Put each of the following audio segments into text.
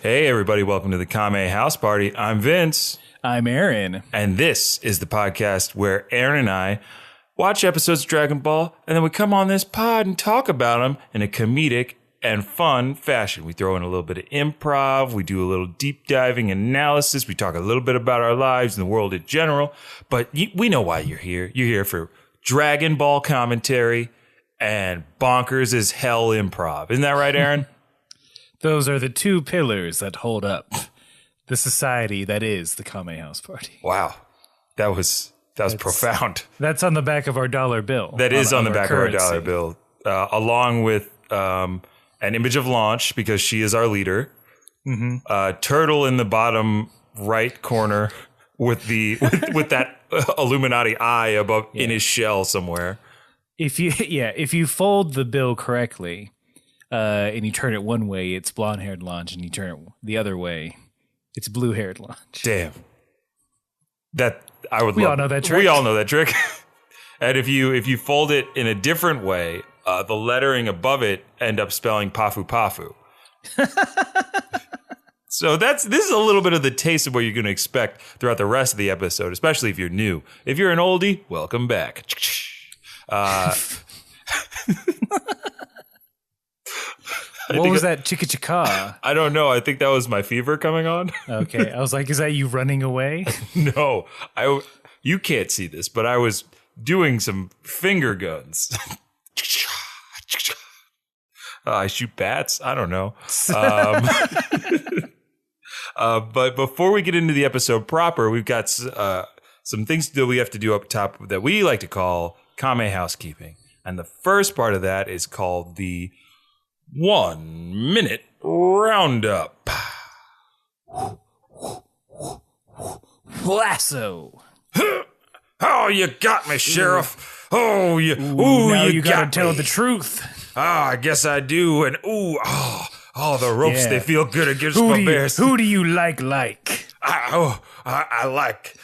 Hey, everybody. Welcome to the Kame House Party. I'm Vince. I'm Aaron. And this is the podcast where Aaron and I watch episodes of Dragon Ball, and then we come on this pod and talk about them in a comedic and fun fashion. We throw in a little bit of improv. We do a little deep diving analysis. We talk a little bit about our lives and the world in general. But we know why you're here. You're here for Dragon Ball commentary and bonkers as hell improv. Isn't that right, Aaron? Those are the two pillars that hold up the society that is the Kame House Party. Wow. That was profound. That's on the back of our dollar bill. That is on the back of our dollar bill, along with an image of Launch, because she is our leader. Mm-hmm. Turtle in the bottom right corner with that Illuminati eye above in his shell somewhere. If you fold the bill correctly, and you turn it one way, it's blonde-haired Launch, and you turn it the other way, it's blue-haired Launch. Damn. We all know that trick. We all know that trick. And if you fold it in a different way, the lettering above it end up spelling Pafu Pafu. So this is a little bit of the taste of what you're going to expect throughout the rest of the episode, especially if you're new. If you're an oldie, welcome back. What was that chicka chicka? I don't know. I think that was my fever coming on. Okay. I was like, is that you running away? No. You can't see this, but I was doing some finger guns. I shoot bats. I don't know. But before we get into the episode proper, we've got some things that we have to do up top that we like to call Kame housekeeping. And the first part of that is called the 1 minute roundup. Lasso. Oh, you got me, Sheriff. Oh, you gotta tell the truth. I guess I do. And the ropes, they feel good against my bears. Who do you like? I like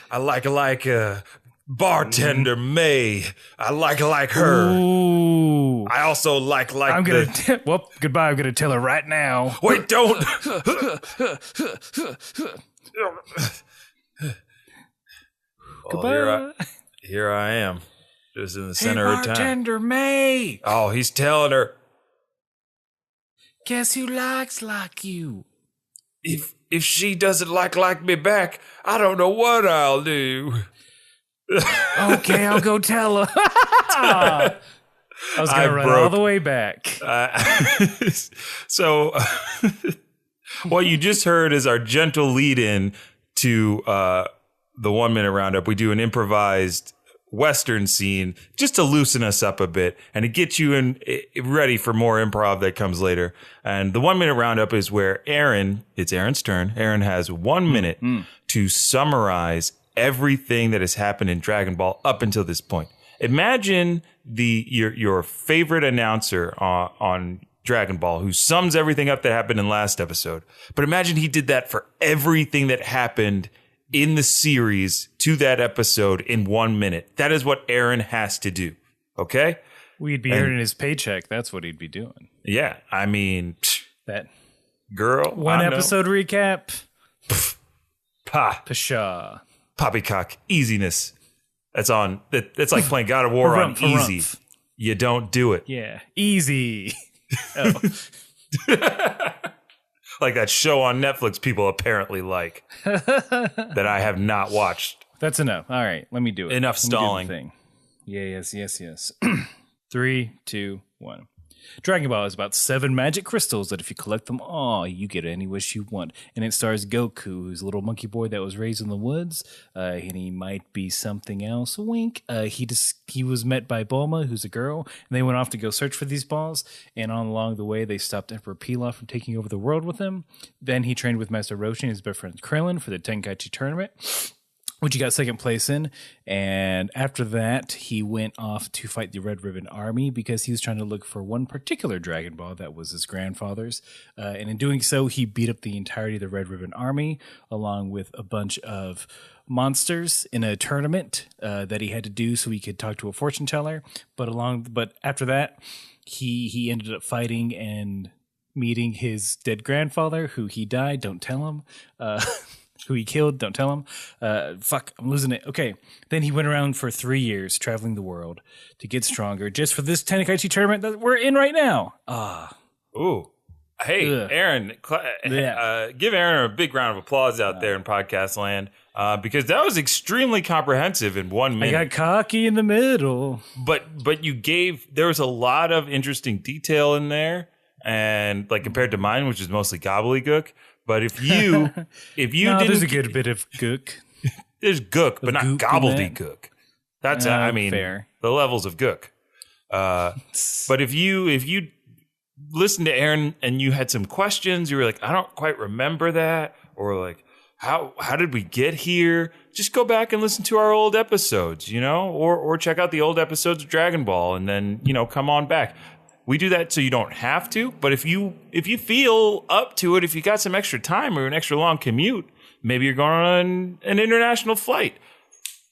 bartender May. I like her. Ooh. I also like goodbye. I'm gonna tell her right now. Wait, don't. Goodbye. Here I am, just in the center of town. Bartender May. Oh, he's telling her. Guess who likes like you? If she doesn't like me back, I don't know what I'll do. Okay, I'll go tell her. I was going to run all the way back. So what you just heard is our gentle lead-in to the 1 minute roundup. We do an improvised Western scene just to loosen us up a bit and to get you ready for more improv that comes later. And the 1 minute roundup is where it's Aaron's turn. Aaron has 1 minute to summarize everything that has happened in Dragon Ball up until this point. Imagine your favorite announcer on Dragon Ball who sums everything up that happened in last episode. But imagine he did that for everything that happened in the series to that episode in 1 minute. That is what Aaron has to do. Okay? We'd be earning his paycheck. That's what he'd be doing. Yeah. I mean, that girl. One episode recap. Pshaw. Poppycock. Easiness. That's like playing God of War on easy. You don't do it. Yeah. Easy. Oh. Like that show on Netflix people apparently like that I have not watched. That's enough. All right, let me do it. Enough stalling. Yeah, yes. 3, 2, 1. Dragon Ball is about 7 magic crystals that if you collect them all, you get any wish you want. And it stars Goku, who's a little monkey boy that was raised in the woods, and he might be something else. Wink. He was met by Bulma, who's a girl, and they went off to go search for these balls. And along the way, they stopped Emperor Pilaf from taking over the world with him. Then he trained with Master Roshi and his best friend Krillin for the Tenkaichi tournament, which he got second place in. And after that, he went off to fight the Red Ribbon Army because he was trying to look for one particular Dragon Ball that was his grandfather's. And in doing so, he beat up the entirety of the Red Ribbon Army, along with a bunch of monsters in a tournament that he had to do so he could talk to a fortune teller. But after that, he ended up fighting and meeting his dead grandfather, who he died. Don't tell him. Who he killed. Don't tell him. Fuck, I'm losing it. Okay. Then he went around for 3 years, traveling the world to get stronger, just for this Tenkaichi tournament that we're in right now. Ooh. Hey, Ugh. Aaron, give Aaron a big round of applause out there in podcast land, because that was extremely comprehensive in 1 minute. I got cocky in the middle. But there was a lot of interesting detail in there, and like compared to mine, which is mostly gobbledygook. But if you No, didn't, there's a good bit of gook. there's gook, but not gook in gobbledygook. That's fair. the levels of gook. But if you listened to Aaron and you had some questions, you were like, I don't quite remember that, or like, how did we get here? Just go back and listen to our old episodes, or check out the old episodes of Dragon Ball, and then come on back. We do that so you don't have to, but if you feel up to it, if you got some extra time or an extra long commute, maybe you're going on an international flight,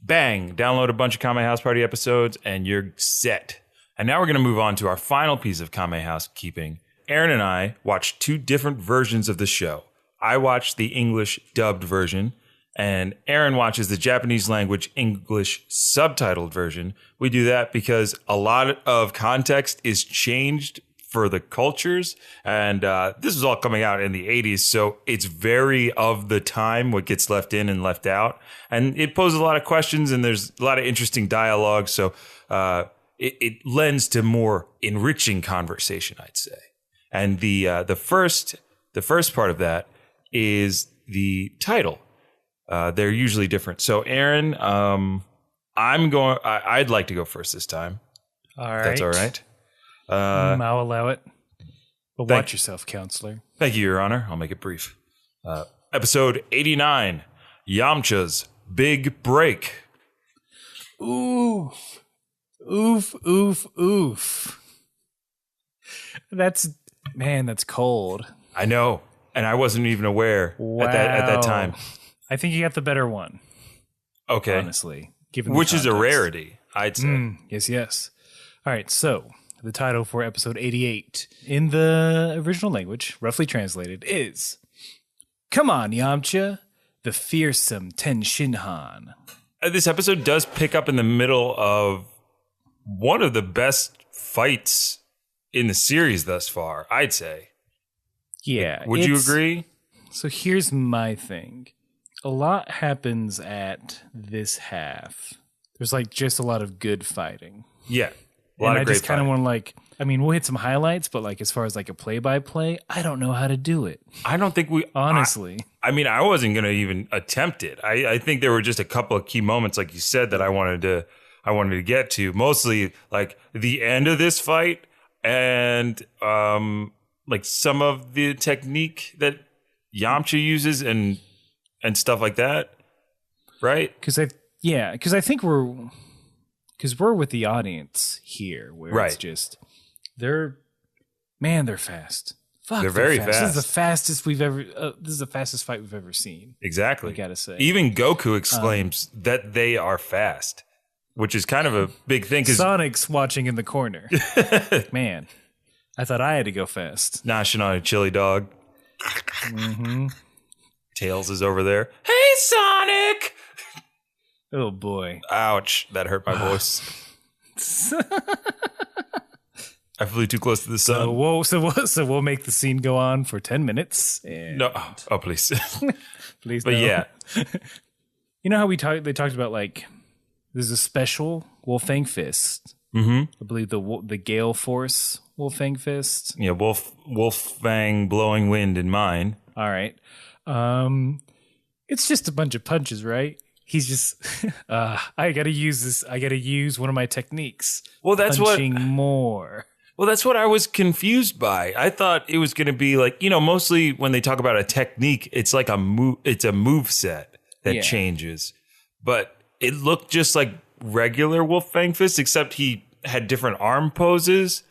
bang, download a bunch of Kame House Party episodes and you're set. And now we're going to move on to our final piece of Kame housekeeping. Aaron and I watched 2 different versions of the show. I watched the English dubbed version, and Aaron watches the Japanese language English subtitled version. We do that because a lot of context is changed for the cultures, and this is all coming out in the 80s, so it's very of the time what gets left in and left out, and it poses a lot of questions, and there's a lot of interesting dialogue, so it lends to more enriching conversation, I'd say. And the first part of that is the title. They're usually different. So, Aaron, I'd like to go first this time. All right. That's all right. I'll allow it. But watch yourself, counselor. Thank you, Your Honor. I'll make it brief. Episode 89, Yamcha's Big Break. Oof. Oof, oof, oof. That's cold. I know. And I wasn't even aware at that time. I think you got the better one. Okay. Honestly. Which is a rarity, I'd say. Yes. All right, so the title for episode 88 in the original language, roughly translated, is Come on, Yamcha, the fearsome Ten Shinhan. This episode does pick up in the middle of one of the best fights in the series thus far, I'd say. Yeah. Would you agree? So here's my thing. A lot happens at this half. There's just a lot of good fighting. Yeah. A lot of great I just kind of want to we'll hit some highlights, but as far as a play-by-play, I don't know how to do it. I don't think we... Honestly. I wasn't going to even attempt it. I think there were just a couple of key moments, like you said, that I wanted to get to. Mostly the end of this fight and some of the technique that Yamcha uses and stuff like that, right? Because I think we're with the audience here, where right. It's just they're fast. Fuck, they're very fast. This is the fastest we've ever. This is the fastest fight we've ever seen. Exactly. I gotta say, even Goku exclaims that they are fast, which is kind of a big thing. Cause Sonic's watching in the corner. Man, I thought I had to go fast. Noshing on a chili dog. Mm-hmm. Tails is over there. Hey, Sonic! Oh boy! Ouch! That hurt my voice. I flew too close to the sun. So we'll make the scene go on for 10 minutes. No, oh please, please. But no. yeah, you know how they talked about there's a special Wolfang Fist. Mm-hmm. I believe the Gale Force Wolfang Fist. Yeah, Wolfang blowing wind in mine. All right. It's just a bunch of punches, right? He's just I gotta use this. I gotta use one of my techniques. Well, that's punching more. Well, that's what I was confused by. I thought it was going to be mostly when they talk about a technique, it's like a move. It's a move set that changes, but it looked just like regular Wolfang Fist, except he had different arm poses.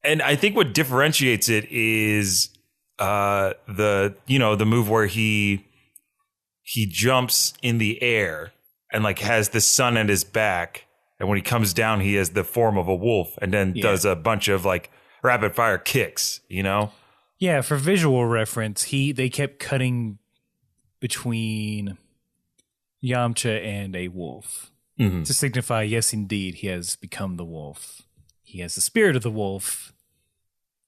And I think what differentiates it is the move where he jumps in the air and has the sun at his back. And when he comes down, he has the form of a wolf and then does a bunch of rapid fire kicks, Yeah, for visual reference, they kept cutting between Yamcha and a wolf to signify, yes, indeed, he has become the wolf. He has the spirit of the wolf.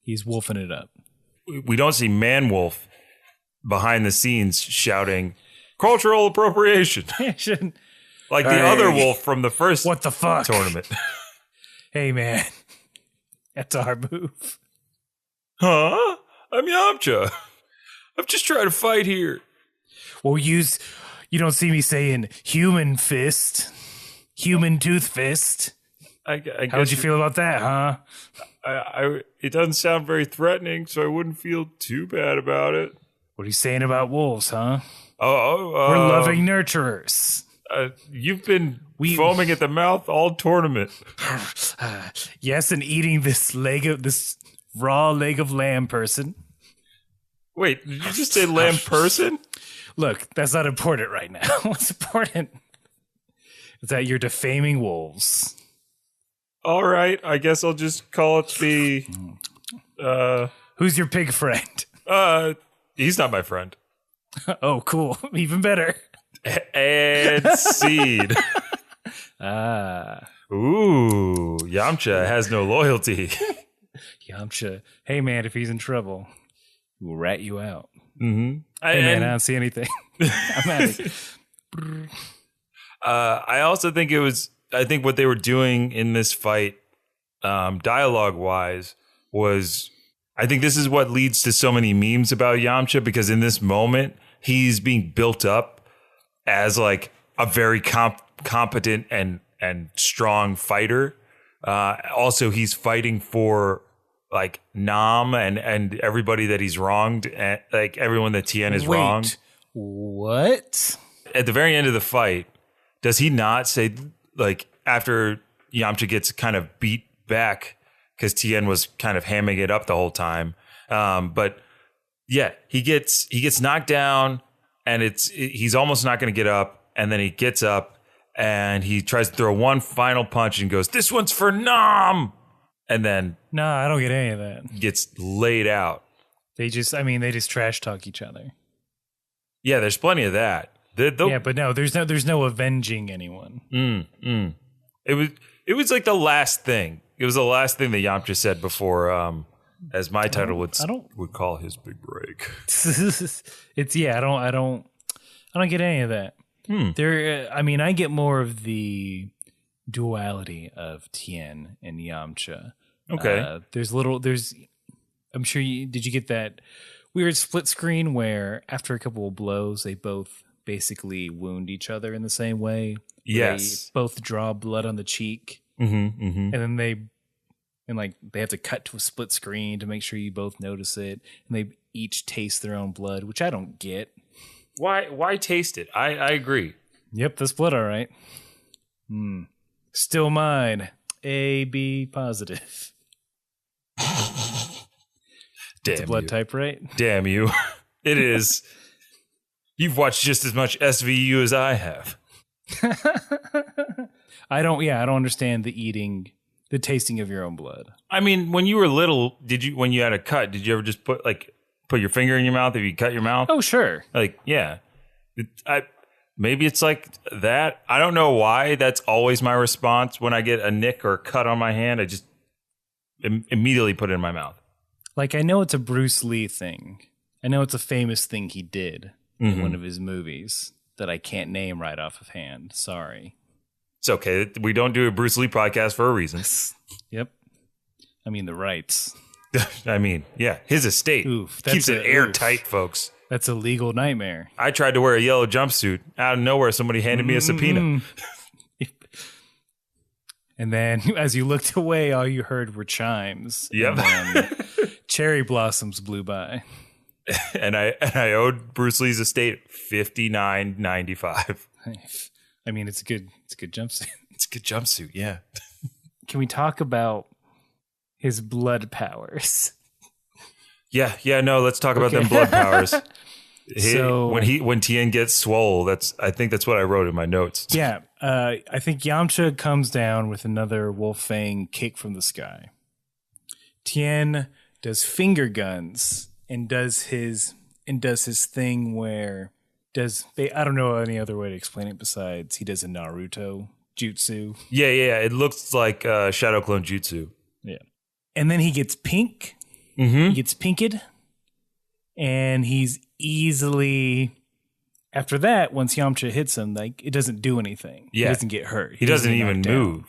He's wolfing it up. We don't see Man Wolf behind the scenes shouting cultural appropriation like the other wolf from the first what the fuck tournament. Hey, man, that's our move. Huh? I'm Yamcha. I'm just trying to fight here. Well, you don't see me saying human fist, human tooth fist. I guess How would you feel about that, huh? It doesn't sound very threatening, so I wouldn't feel too bad about it. What are you saying about wolves, huh? We're loving nurturers. You've been foaming at the mouth all tournament. Yes, and eating this raw leg of lamb person. Wait, did you just say lamb person? Look, that's not important right now. What's important is that you're defaming wolves. All right, I guess I'll just call it the... Who's your pig friend? He's not my friend. Oh, cool. Even better. And Seed. Ooh, Yamcha has no loyalty. Yamcha. Hey, man, if he's in trouble, we'll rat you out. Mm-hmm. Hey, man, I don't see anything. I'm out of here. I also think I think what they were doing in this fight, dialogue-wise, was... I think this is what leads to so many memes about Yamcha, because in this moment, he's being built up as like a very competent and strong fighter. Also, he's fighting for like Nam and everybody that he's wronged, and like everyone that Tien is wronged. What? At the very end of the fight, does he not say, like, after Yamcha gets kind of beat back because Tien was kind of hamming it up the whole time, but yeah, he gets knocked down, and he's almost not going to get up, and then he gets up and he tries to throw one final punch and goes, "This one's for Nam," and then I don't get any of that. Gets laid out. They just trash talk each other. Yeah, there's plenty of that. Yeah, but no, there's no avenging anyone. It was like the last thing. It was the last thing that Yamcha said before, as my title would call his big break. I don't get any of that. I get more of the duality of Tien and Yamcha. Okay. I'm sure did you get that weird split screen where after a couple of blows, they both basically wound each other in the same way? Yes. They both draw blood on the cheek. And then they have to cut to a split screen to make sure you both notice it, and they each taste their own blood, which I don't get. Why taste it? I agree. Yep, that's blood, all right. Still mine. AB positive. It's a blood type, right? Damn you. It is. You've watched just as much SVU as I have. I don't understand the tasting of your own blood. I mean, when you were little, when you had a cut, did you ever just put your finger in your mouth if you cut your mouth? Oh, sure. Like, yeah. Maybe it's like that. I don't know why that's always my response when I get a nick or a cut on my hand. I just immediately put it in my mouth. Like, I know it's a Bruce Lee thing. I know it's a famous thing he did in one of his movies that I can't name right off of hand. Sorry. It's okay. We don't do a Bruce Lee podcast for a reason. Yep. I mean, the rights. I mean, yeah, his estate keeps it airtight, folks. That's a legal nightmare. I tried to wear a yellow jumpsuit. Out of nowhere, somebody handed me a subpoena. And then as you looked away, all you heard were chimes. Yep. And then cherry blossoms blew by. And I owed Bruce Lee's estate $59.95. I mean, it's a good jumpsuit. It's a good jumpsuit, yeah. Can we talk about his blood powers? Yeah, no, let's talk about them blood powers. So when Tien gets swole, I think that's what I wrote in my notes. Yeah, I think Yamcha comes down with another wolf fang kick from the sky. Tien does finger guns and does his thing where I don't know any other way to explain it besides he does a Naruto jutsu. Yeah. It looks like Shadow Clone Jutsu. Yeah. And then he gets pink. Mm-hmm. He gets pinked. And he's easily... After that, once Yamcha hits him, like it doesn't do anything. Yeah. He doesn't get hurt. He doesn't even move.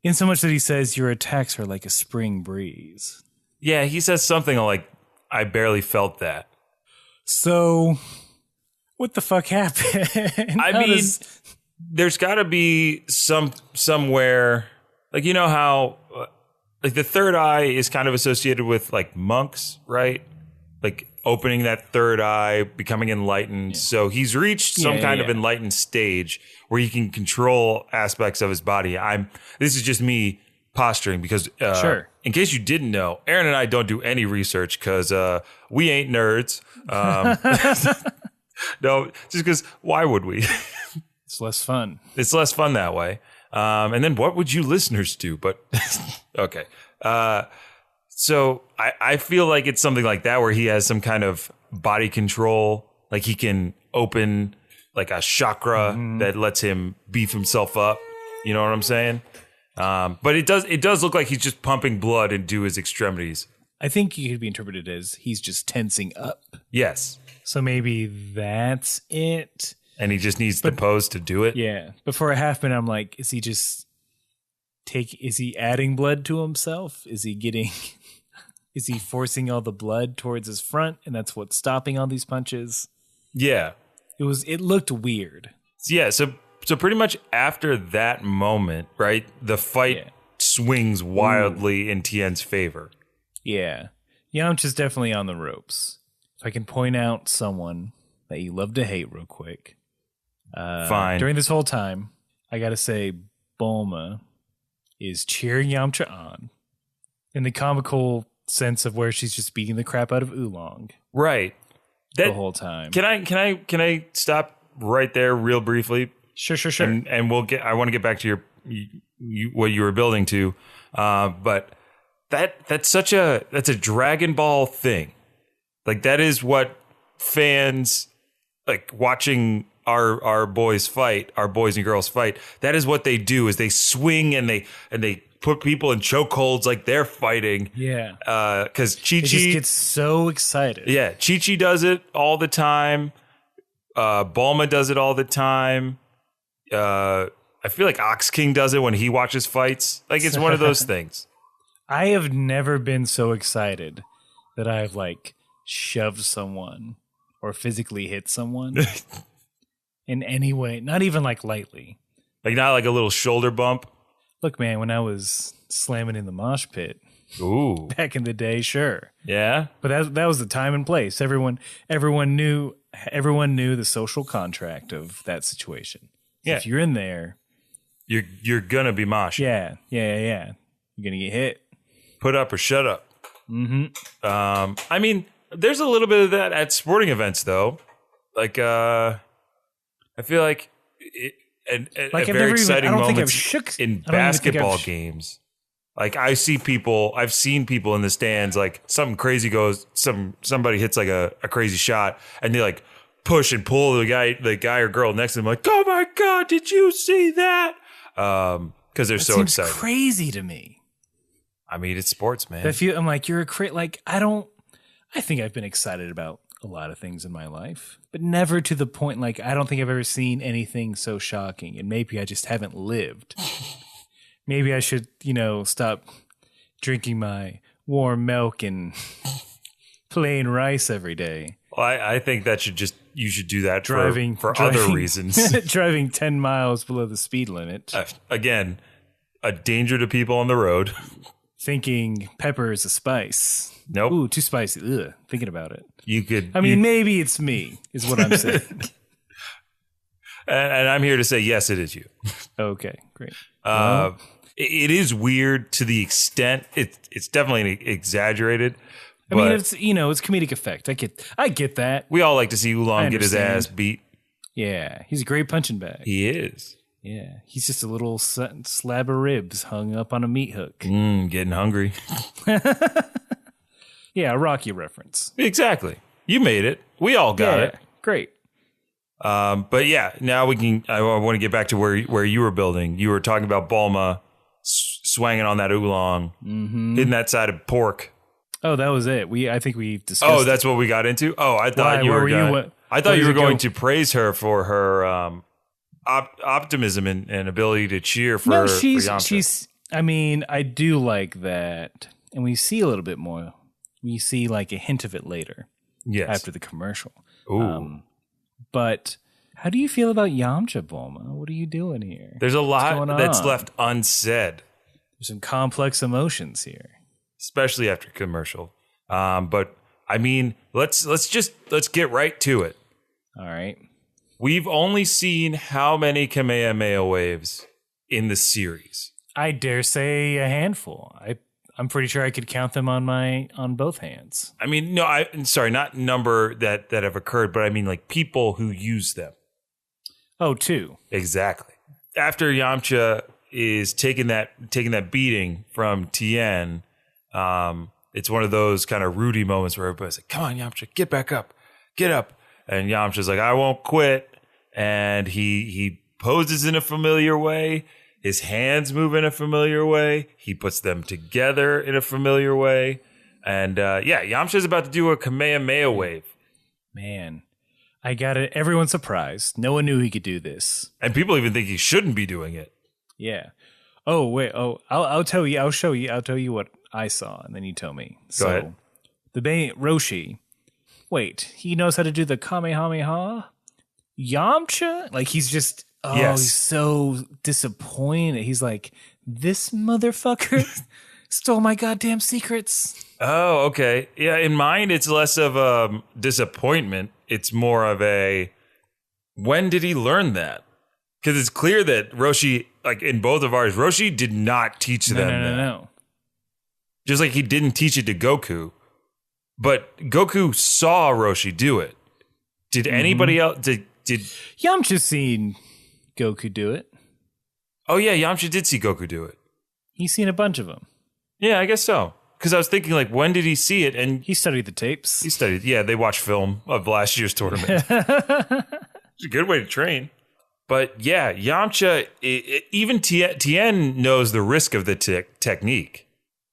In so much that he says, your attacks are like a spring breeze. Yeah, he says something like, I barely felt that. So, what the fuck happened? There's got to be somewhere, like, you know how, like, the third eye is kind of associated with, like, monks, right? Like, opening that third eye, becoming enlightened. Yeah. So he's reached some kind of enlightened stage where he can control aspects of his body. This is just me posturing because, sure. In case you didn't know, Aaron and I don't do any research because we ain't nerds. No, just because why would we? It's less fun. It's less fun that way. And then what would you listeners do? But okay. So I feel like it's something like that where he has some kind of body control. Like he can open like a chakra that lets him beef himself up. You know what I'm saying? But it does look like he's just pumping blood into his extremities. I think it could be interpreted as he's just tensing up. Yes. So maybe that's it. And he just needs the pose to do it. Yeah. But for a half minute, I'm like, is he adding blood to himself? Is he forcing all the blood towards his front? And that's what's stopping all these punches? Yeah. It looked weird. Yeah. So pretty much after that moment, right, the fight swings wildly in Tien's favor. Yeah. Yamcha's definitely on the ropes. If I can point out someone that you love to hate real quick. Fine. During this whole time, I got to say, Bulma is cheering Yamcha on in the comical sense of where she's just beating the crap out of Oolong. Right. The whole time. Can I stop right there real briefly? Sure. And I want to get back to what you were building to. But that's a Dragon Ball thing. Like that is what fans like watching our boys fight, our boys and girls fight. That is what they do is they swing and they put people in chokeholds like they're fighting. Yeah. Because Chi-Chi just gets so excited. Yeah. Chi-Chi does it all the time. Bulma does it all the time. I feel like Ox King does it when he watches fights. Like it's one of those things. I have never been so excited that I've like shoved someone or physically hit someone in any way. Not even like lightly. Like not like a little shoulder bump. Look, man, when I was slamming in the mosh pit, ooh, back in the day, sure, yeah, but that was the time and place. Everyone knew the social contract of that situation. So yeah, if you're in there, you're gonna be moshing. Yeah. You're gonna get hit. Put up or shut up. Mm-hmm. I mean, there's a little bit of that at sporting events, though. Like, I feel like like very exciting moments in basketball games. Like I've seen people in the stands, like something crazy goes, somebody hits like a crazy shot, and they like push and pull the guy or girl next to them, like, oh my god, did you see that? Because they're so excited. Crazy to me. I mean, it's sports, man. I'm like, you're a like I think I've been excited about a lot of things in my life, but never to the point like I don't think I've ever seen anything so shocking, and maybe I just haven't lived. Maybe I should, stop drinking my warm milk and plain rice every day. Well, I think you should do that for other reasons. Driving 10 miles below the speed limit. Again, a danger to people on the road. Thinking pepper is a spice. Nope. Ooh, too spicy. Ugh, thinking about it. Maybe it's me, is what I'm saying. And I'm here to say, yes, it is you. Okay, great. It is weird to the extent it's definitely exaggerated. I mean, it's comedic effect. I get that. We all like to see Oolong get his ass beat. Yeah, he's a great punching bag. He is. Yeah, he's just a little slab of ribs hung up on a meat hook. Getting hungry. Yeah, a Rocky reference. Exactly. You made it. We all got it. Great. But yeah, now we can. I want to get back to where you were building. You were talking about Bulma swanging on that oolong, hitting that side of pork. Oh, that was it. I think we discussed. Oh, that's what we got into. Oh, I thought you were going. I thought you were going to praise her for her optimism and ability to cheer for. No, for Yamcha. she's. I mean, I do like that, and we see a little bit more. We see like a hint of it later. Yes. After the commercial. Ooh. But how do you feel about Yamcha, Bulma? What are you doing here? There's a lot that's left unsaid. There's some complex emotions here, especially after commercial. But I mean, let's get right to it. All right. We've only seen how many Kamehameha waves in the series? I dare say a handful. I'm pretty sure I could count them on both hands. I mean, no, I'm sorry, not number that have occurred, but I mean like people who use them. Oh, two. Exactly. After Yamcha is taking that beating from Tien, it's one of those kind of Rudy moments where everybody's like, "Come on, Yamcha, get back up, get up," and Yamcha's like, "I won't quit," and he poses in a familiar way. His hands move in a familiar way. He puts them together in a familiar way. And Yamcha's about to do a Kamehameha wave. Man, I got it. Everyone's surprised. No one knew he could do this. And people even think he shouldn't be doing it. Yeah. Oh, wait. Oh, I'll tell you. I'll show you. I'll tell you what I saw, and then you tell me. Go ahead. The Roshi. Wait, he knows how to do the Kamehameha? Yamcha? Like, he's just... Oh, yes. He's so disappointed. He's like, this motherfucker stole my goddamn secrets. Oh, okay. Yeah, in mine, it's less of a disappointment. It's more of a, when did he learn that? Because it's clear that Roshi, like in both of ours, Roshi did not teach them that. No. Just like he didn't teach it to Goku. But Goku saw Roshi do it. Did anybody else, did Yamcha seen Goku do it? Oh yeah, Yamcha did see Goku do it. He's seen a bunch of them. Yeah, I guess so. Because I was thinking, like, when did he see it? And he studied the tapes. They watched film of last year's tournament. It's a good way to train. But yeah, Yamcha, even Tien knows the risk of the technique.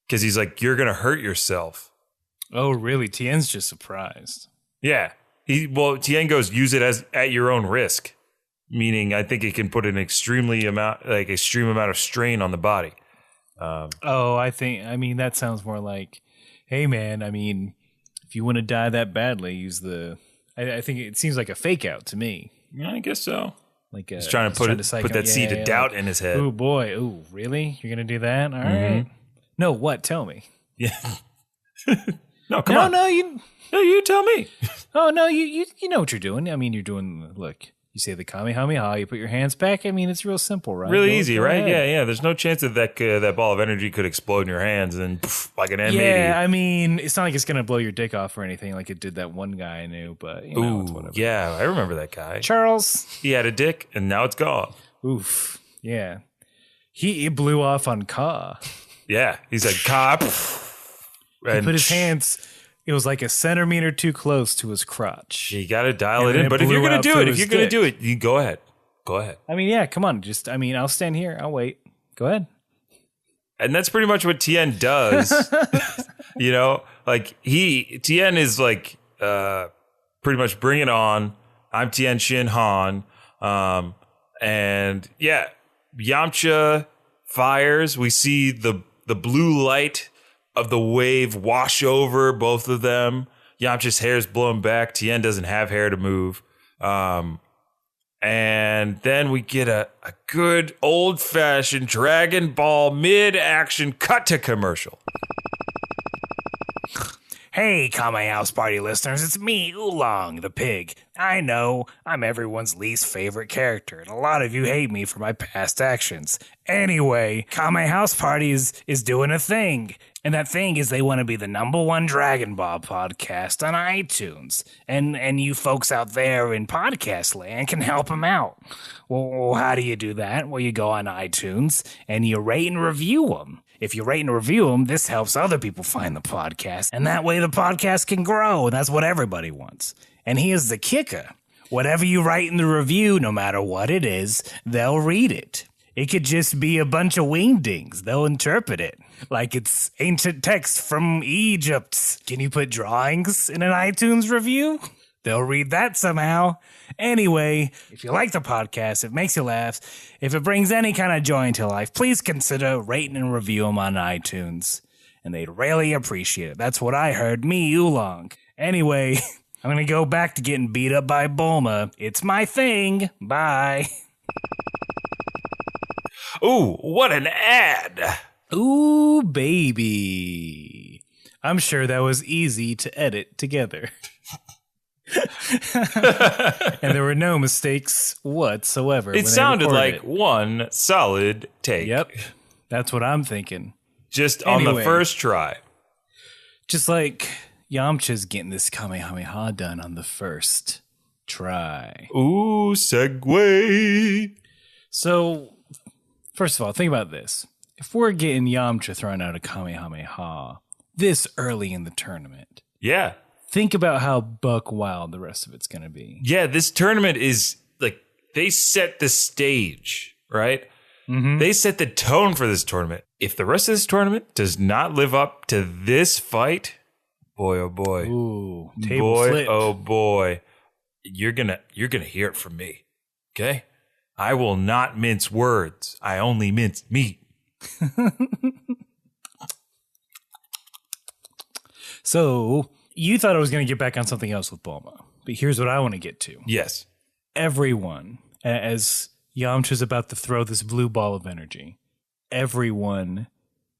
Because he's like, you're going to hurt yourself. Oh, really? Tien's just surprised. Yeah. Tien goes, use it at your own risk. Meaning, I think it can put an extreme amount of strain on the body. I mean, that sounds more like, hey, man, I mean, if you want to die that badly, use the... I think it seems like a fake out to me. Yeah, I guess so. Like he's trying to put that seed of doubt in his head. Oh, boy. Oh, really? You're going to do that? All right. No, what? Tell me. Yeah. No, come on. No, you tell me. Oh, no, you know what you're doing. I mean, you're doing... Look... You say the Kamehameha, you put your hands back. I mean, it's real simple, right? Really easy, right? Yeah. There's no chance that ball of energy could explode in your hands and like an M80. Yeah, I mean, it's not like it's going to blow your dick off or anything like it did that one guy I knew, but, you know, it's whatever. Yeah, I remember that guy. Charles. He had a dick, and now it's gone. Oof, yeah. He blew off on Ka. Yeah, he's like, Ka. He put his hands... It was like a centimeter too close to his crotch. You got to dial it in. But if you're going to do it, you go ahead. Go ahead. I mean, yeah, come on. I'll stand here. I'll wait. Go ahead. And that's pretty much what Tien does. You know, like Tien is like pretty much bring it on. I'm Tien Shin Han. And yeah, Yamcha fires. We see the blue light of the wave wash over both of them. Yamcha's hair's blown back. Tien doesn't have hair to move. And then we get a good old-fashioned Dragon Ball mid-action cut to commercial. Hey, Kame House Party listeners, it's me, Oolong, the pig. I know, I'm everyone's least favorite character, and a lot of you hate me for my past actions. Anyway, Kame House Party is doing a thing, and that thing is they want to be the #1 Dragon Ball podcast on iTunes, and you folks out there in podcast land can help them out. Well, how do you do that? Well, you go on iTunes, and you rate and review them. if you rate and review them, this helps other people find the podcast. And that way the podcast can grow. And that's what everybody wants. And here's the kicker. Whatever you write in the review, no matter what it is, they'll read it. It could just be a bunch of wingdings. They'll interpret it like it's ancient text from Egypt. Can you put drawings in an iTunes review? They'll read that somehow. Anyway, if you like the podcast, if it makes you laugh, if it brings any kind of joy into life, please consider rating and review them on iTunes. And they'd really appreciate it. That's what I heard, me, Oolong. Anyway, I'm going to go back to getting beat up by Bulma. It's my thing. Bye. Ooh, what an ad. Ooh, baby. I'm sure that was easy to edit together. And there were no mistakes whatsoever. It sounded like one solid take. Yep. That's what I'm thinking. Just on the first try. Just like Yamcha's getting this Kamehameha done on the first try. Ooh, segue. So, first of all, think about this. If we're getting Yamcha throwing out a Kamehameha this early in the tournament. Yeah. Think about how buck wild the rest of it's going to be. Yeah, this tournament is like, they set the stage, right? Mm-hmm. They set the tone for this tournament. If the rest of this tournament does not live up to this fight, boy, oh boy. Ooh, table flip. Oh boy. You're gonna hear it from me. Okay? I will not mince words. I only mince meat. So, you thought I was going to get back on something else with Bulma, but here's what I want to get to. Yes. Everyone, as Yamcha's about to throw this blue ball of energy, everyone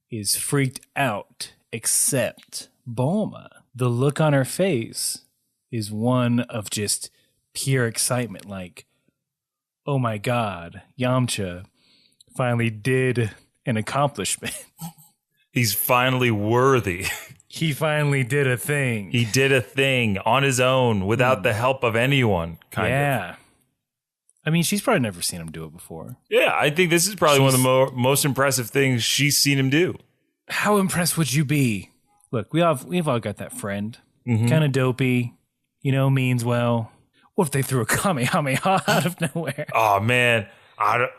is freaked out except Bulma. The look on her face is one of just pure excitement, like, oh my God, Yamcha finally did an accomplishment. He's finally worthy. He finally did a thing. He did a thing on his own without the help of anyone, kind of. Yeah. I mean, she's probably never seen him do it before. Yeah, I think this is probably one of the most impressive things she's seen him do. How impressed would you be? Look, we've all got that friend. Kind of dopey, means well. What if they threw a Kamehameha out of nowhere? Oh, man. What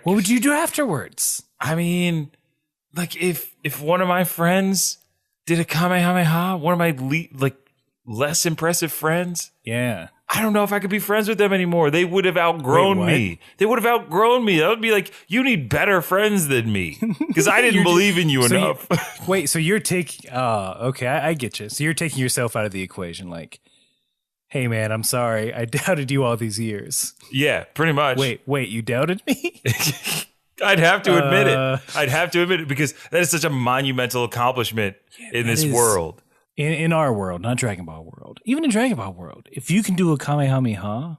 would you do afterwards? I mean, like if one of my friends did a Kamehameha, one of my less impressive friends. Yeah. I don't know if I could be friends with them anymore. They would have outgrown me. They would have outgrown me. That would be like, you need better friends than me. Because I didn't believe in you enough. So you're taking... Oh, okay, I get you. So you're taking yourself out of the equation. Like, hey, man, I'm sorry. I doubted you all these years. Yeah, pretty much. Wait, you doubted me? I'd have to admit it. I'd have to admit it because that is such a monumental accomplishment in this world. In our world, not Dragon Ball world. Even in Dragon Ball world, if you can do a Kamehameha,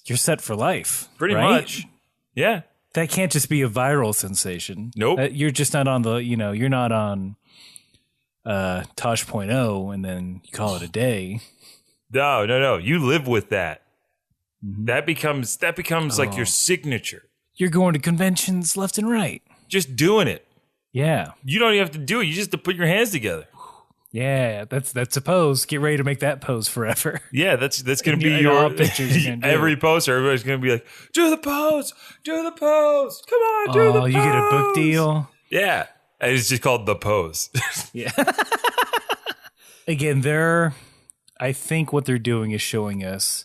you're set for life. Pretty much. Yeah. That can't just be a viral sensation. Nope. You're just not on you're not on Tosh.0 and then you call it a day. No. You live with that. Mm-hmm. That becomes like your signature. You're going to conventions left and right. Just doing it. Yeah. You don't even have to do it. You just have to put your hands together. Yeah, that's a pose. Get ready to make that pose forever. Yeah, that's going to be your pictures. Every poster. Everybody's going to be like, do the pose, come on, do the pose. Oh, you get a book deal. Yeah, and it's just called The Pose. Yeah. Again, I think what they're doing is showing us,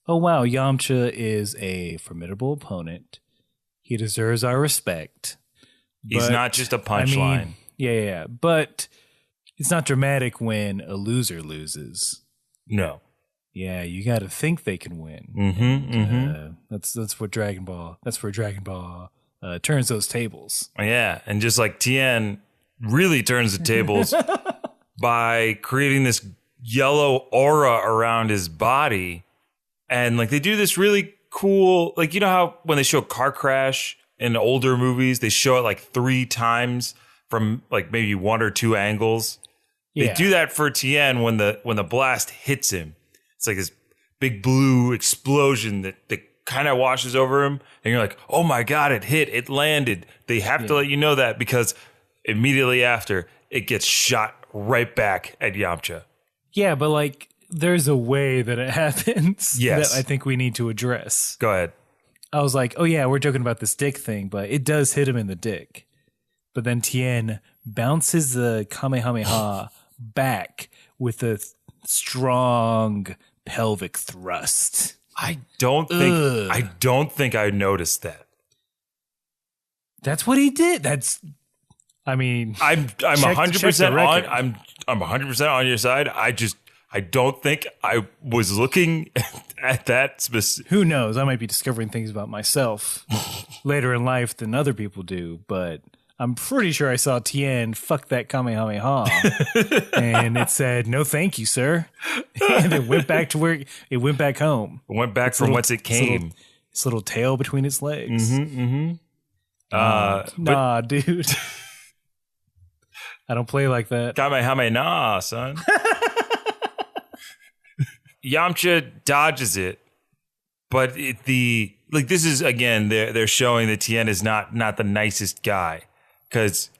oh wow, Yamcha is a formidable opponent. He deserves our respect. He's not just a punchline. Yeah, but it's not dramatic when a loser loses. No. Yeah, you got to think they can win. That's what Dragon Ball. That's where Dragon Ball turns those tables. Yeah, and just like Tien really turns the tables by creating this yellow aura around his body, and like they do this really cool. Like you know how when they show a car crash in older movies, they show it like 3 times from like maybe 1 or 2 angles. They do that for Tien when the blast hits him. It's like this big blue explosion that kind of washes over him, and you're like, oh my God, it hit, it landed. They have to let you know that because immediately after, it gets shot right back at Yamcha. Yeah, but like, there's a way that it happens Yes. that I think we need to address. Go ahead. I was like, oh yeah, we're joking about this dick thing, but it does hit him in the dick. But then Tien bounces the Kamehameha back with a strong pelvic thrust. I don't think I noticed that. That's what he did. I'm 100% on. I'm 100% on your side. I don't think I was looking at that specific. Who knows? I might be discovering things about myself later in life than other people do, but I'm pretty sure I saw Tien fuck that Kamehameha and it said, no, thank you, sir. And it went back to where it went back home. It went back from whence it came. Its little tail between its legs. Dude. I don't play like that. Kamehameha, son. Yamcha dodges it, but this is again they're showing that Tien is not the nicest guy because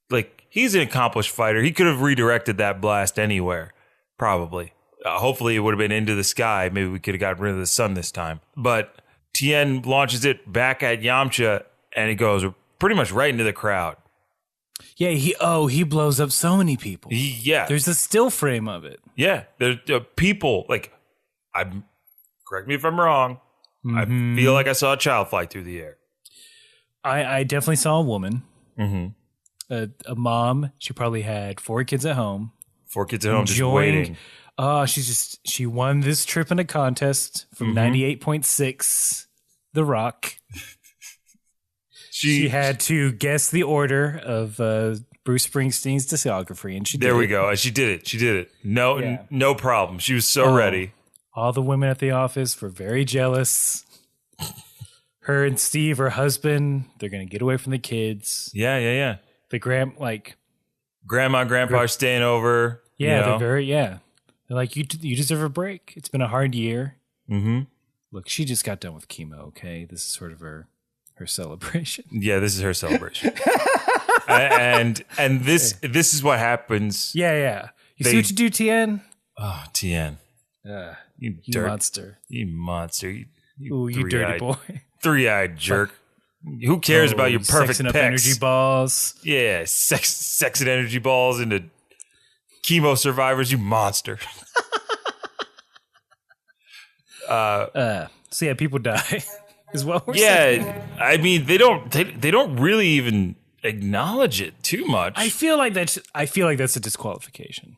like he's an accomplished fighter. He could have redirected that blast anywhere, probably. Hopefully, it would have been into the sky. Maybe we could have gotten rid of the sun this time. But Tien launches it back at Yamcha, and it goes pretty much right into the crowd. Yeah, he blows up so many people. Yeah. There's a still frame of it. Yeah, there's people, like, correct me if I'm wrong, I feel like I saw a child fly through the air. I definitely saw a woman, a mom. She probably had 4 kids at home. 4 kids at home just waiting. She won this trip in a contest from 98.6 The Rock. She had to guess the order of Bruce Springsteen's discography, and she did. There we go. She did it. She did it. No problem. She was so ready. All the women at the office were very jealous. Her and Steve, her husband, they're going to get away from the kids. Yeah. The Grandma and Grandpa are staying over. Yeah, they're like, you deserve a break. It's been a hard year. Mm-hmm. Look, she just got done with chemo, okay? This is sort of her celebration. Yeah, this is her celebration. and this is what happens. Yeah. You see what you do, Tien? Oh, Tien. You monster. You monster. You dirty boy. 3-eyed jerk. Who cares about your perfect sexing pecs? up energy balls. Yeah, sexing energy balls into chemo survivors, you monster. So yeah, people die. Is what we're saying. I mean, they don't really even acknowledge it too much. I feel like that's a disqualification.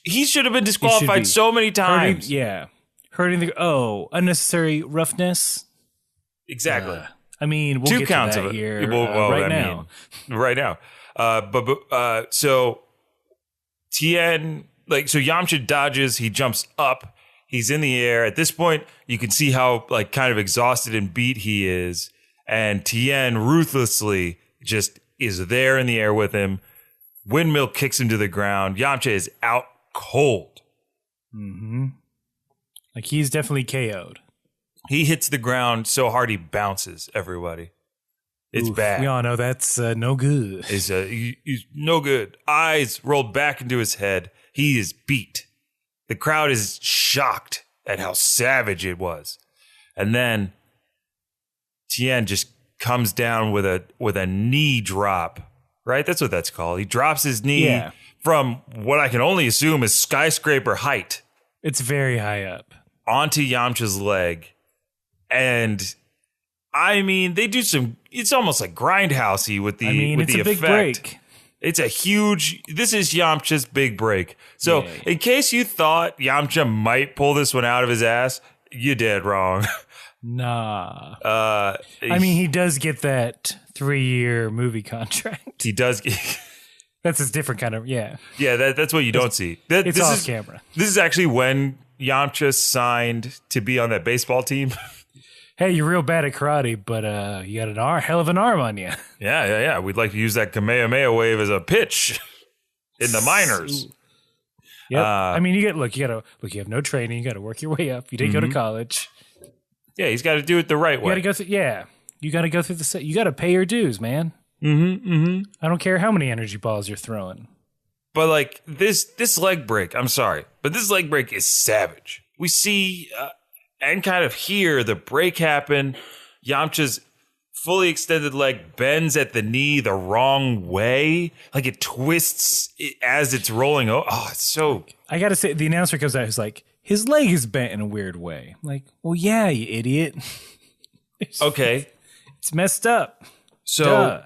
He should have been disqualified so many times. Hurting the unnecessary roughness. Exactly. I mean, we'll 2 get counts to that of it here right now. So Tien, so Yamcha dodges. He jumps up. He's in the air. At this point, you can see how kind of exhausted and beat he is. And Tien ruthlessly just is there in the air with him. Windmill kicks him to the ground. Yamcha is out cold. Mm-hmm. Like he's definitely KO'd. He hits the ground so hard he bounces everybody. It's bad. We all know that's no good. He's no good. Eyes rolled back into his head. He is beat. The crowd is shocked at how savage it was. And then Tien just comes down with a knee drop, right? That's what that's called. He drops his knee from what I can only assume is skyscraper height. It's very high up. Onto Yamcha's leg. And I mean, they do it's almost like grindhousey with the it's a effect. Big break. This is Yamcha's big break. So in case you thought Yamcha might pull this one out of his ass, you dead wrong. Nah. He does get that 3-year movie contract. He does. That's a different kind of, Yeah, that's what you don't see. It's off camera. This is actually when Yamcha signed to be on that baseball team. Hey, you're real bad at karate, but you got a hell of an arm on you. Yeah. We'd like to use that Kamehameha wave as a pitch in the minors. Yep. You have no training. You got to work your way up. You didn't go to college. Yeah, he's got to do it the right way. You got to go through. Yeah, you got to go through the. You got to pay your dues, man. I don't care how many energy balls you're throwing. But like this leg break, I'm sorry, but this leg break is savage. We see and kind of hear the break happen. Yamcha's fully extended leg bends at the knee the wrong way. Like it twists as it's rolling. Oh, it's so... I got to say, the announcer comes out, he's like, his leg is bent in a weird way. I'm like, well, yeah, you idiot. Okay. It's messed up. So Duh.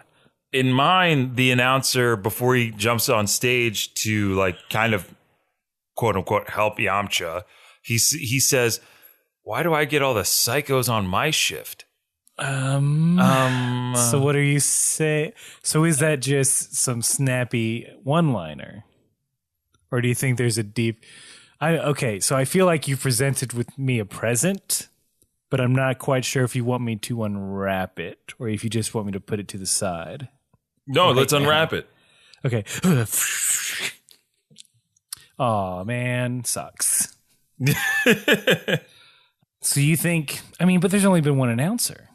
in mine, the announcer, before he jumps on stage to like kind of quote unquote help Yamcha, he says, why do I get all the psychos on my shift? So what are you saying? So is that just some snappy one-liner? Or do you think there's a deep... Okay, so I feel like you presented with me a present, but I'm not quite sure if you want me to unwrap it or if you just want me to put it to the side. No, let's unwrap it. Okay. Oh man, sucks. So you think... I mean, but there's only been one announcer.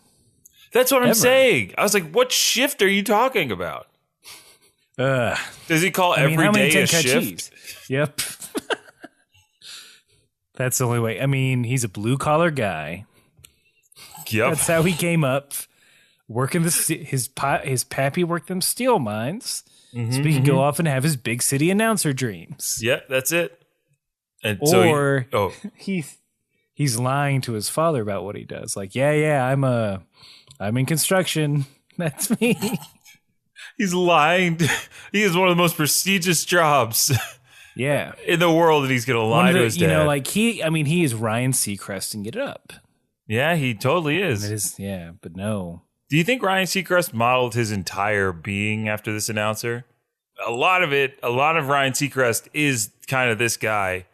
That's what I'm saying. I was like, what shift are you talking about? Does he call every day a shift? Yep. That's the only way. I mean, he's a blue-collar guy. Yep. That's how he came up. Working his pappy worked them steel mines. So he could go off and have his big city announcer dreams. Yeah, that's it. And or he's lying to his father about what he does. Like, I'm in construction. That's me. He's lying. He has one of the most prestigious jobs in the world, and he's going to lie to his dad. You know, like he is Ryan Seacrest and Get It Up. Yeah, he totally is. But no. Do you think Ryan Seacrest modeled his entire being after this announcer? A lot of Ryan Seacrest is kind of this guy.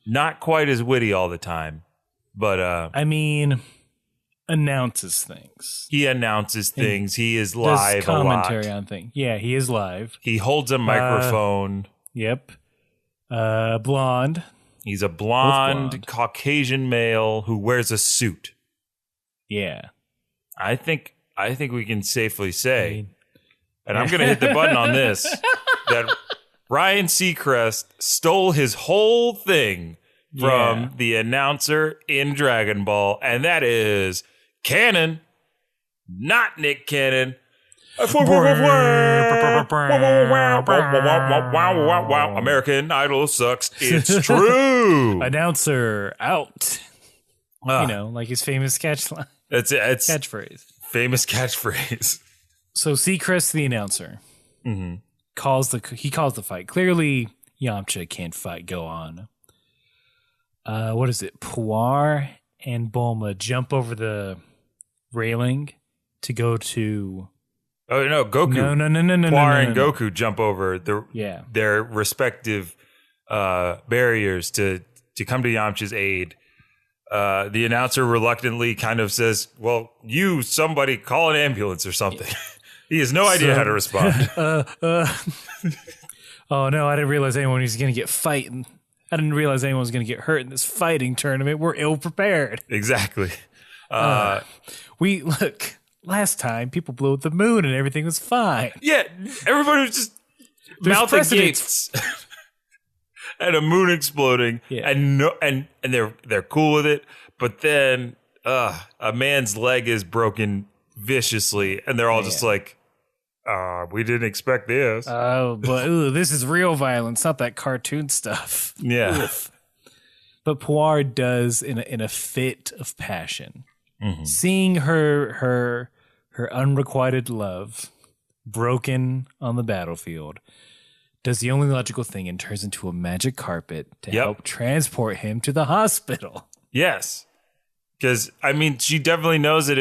Not quite as witty all the time, but... I mean... announces things. He announces things. He is live a lot. Commentary on things. Yeah, he is live. He holds a microphone. Yep. Blonde. He's a blonde Caucasian male who wears a suit. Yeah. I think we can safely say, and I'm going to hit the button on this, that Ryan Seacrest stole his whole thing from the announcer in Dragon Ball, and that is Cannon, not Nick Cannon. American Idol sucks. It's true. Announcer out. Like his famous catchline. It's catchphrase. Famous catchphrase. So Seacrest, the announcer, calls the fight. Clearly, Yamcha can't fight. Go on. What is it? Puar and Bulma jump over the railing to go to... Oh, no, Goku. No. Puar and Goku jump over their respective barriers to come to Yamcha's aid. The announcer reluctantly kind of says, well, somebody call an ambulance or something. He has no idea how to respond. Oh, no, I didn't realize anyone was going to get fighting. I didn't realize anyone was going to get hurt in this fighting tournament. We're ill prepared. Exactly. Last time people blew up the moon and everything was fine. Yeah, everybody was just mouthing gates and a moon exploding, and they're cool with it. But then a man's leg is broken viciously, and they're all just like, we didn't expect this. Oh, but this is real violence, not that cartoon stuff. Yeah. Oof. But Puar does, in a fit of passion, seeing her unrequited love broken on the battlefield, does the only logical thing and turns into a magic carpet to help transport him to the hospital. Yes. Because, I mean, she definitely knows that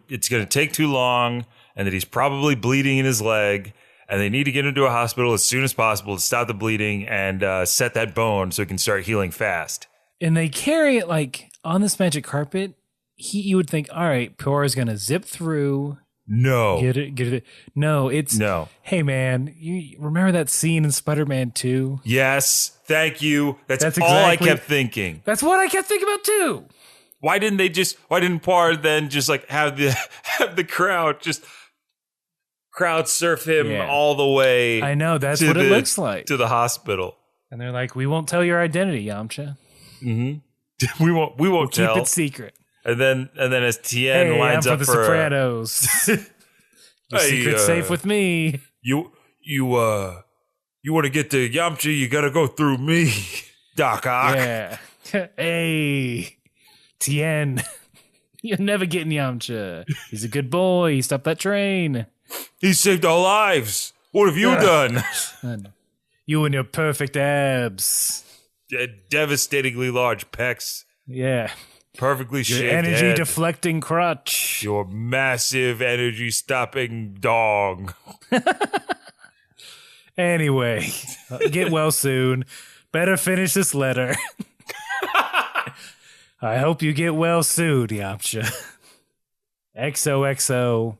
it's going to take too long, and that he's probably bleeding in his leg, and they need to get him to a hospital as soon as possible to stop the bleeding and set that bone so it can start healing fast. And they carry it like on this magic carpet. You would think, all right, Puar is going to zip through. No. Get it. No, it's no. Hey man, you remember that scene in Spider-Man 2? Yes, thank you. That's all I kept thinking. That's what I kept thinking about too. Why didn't Poir then just like have the crowd just crowd surf him all the way? I know, that's what it looks like. To the hospital. And they're like, we won't tell your identity, Yamcha. Mm-hmm. We won't tell. Keep it secret. And then as Tien lines up for the for Sopranos. The secret's safe with me. You want to get to Yamcha, you got to go through me, Doc Ock. Yeah. Hey, Tien, you're never getting Yamcha. He's a good boy. He stopped that train. He saved our lives. What have you done? You and your perfect abs. Devastatingly large pecs. Yeah. Perfectly your shaped energy head. Deflecting crotch. Your massive energy stopping dong. Anyway, get well soon. Better finish this letter. I hope you get well soon, Yamcha. XOXO,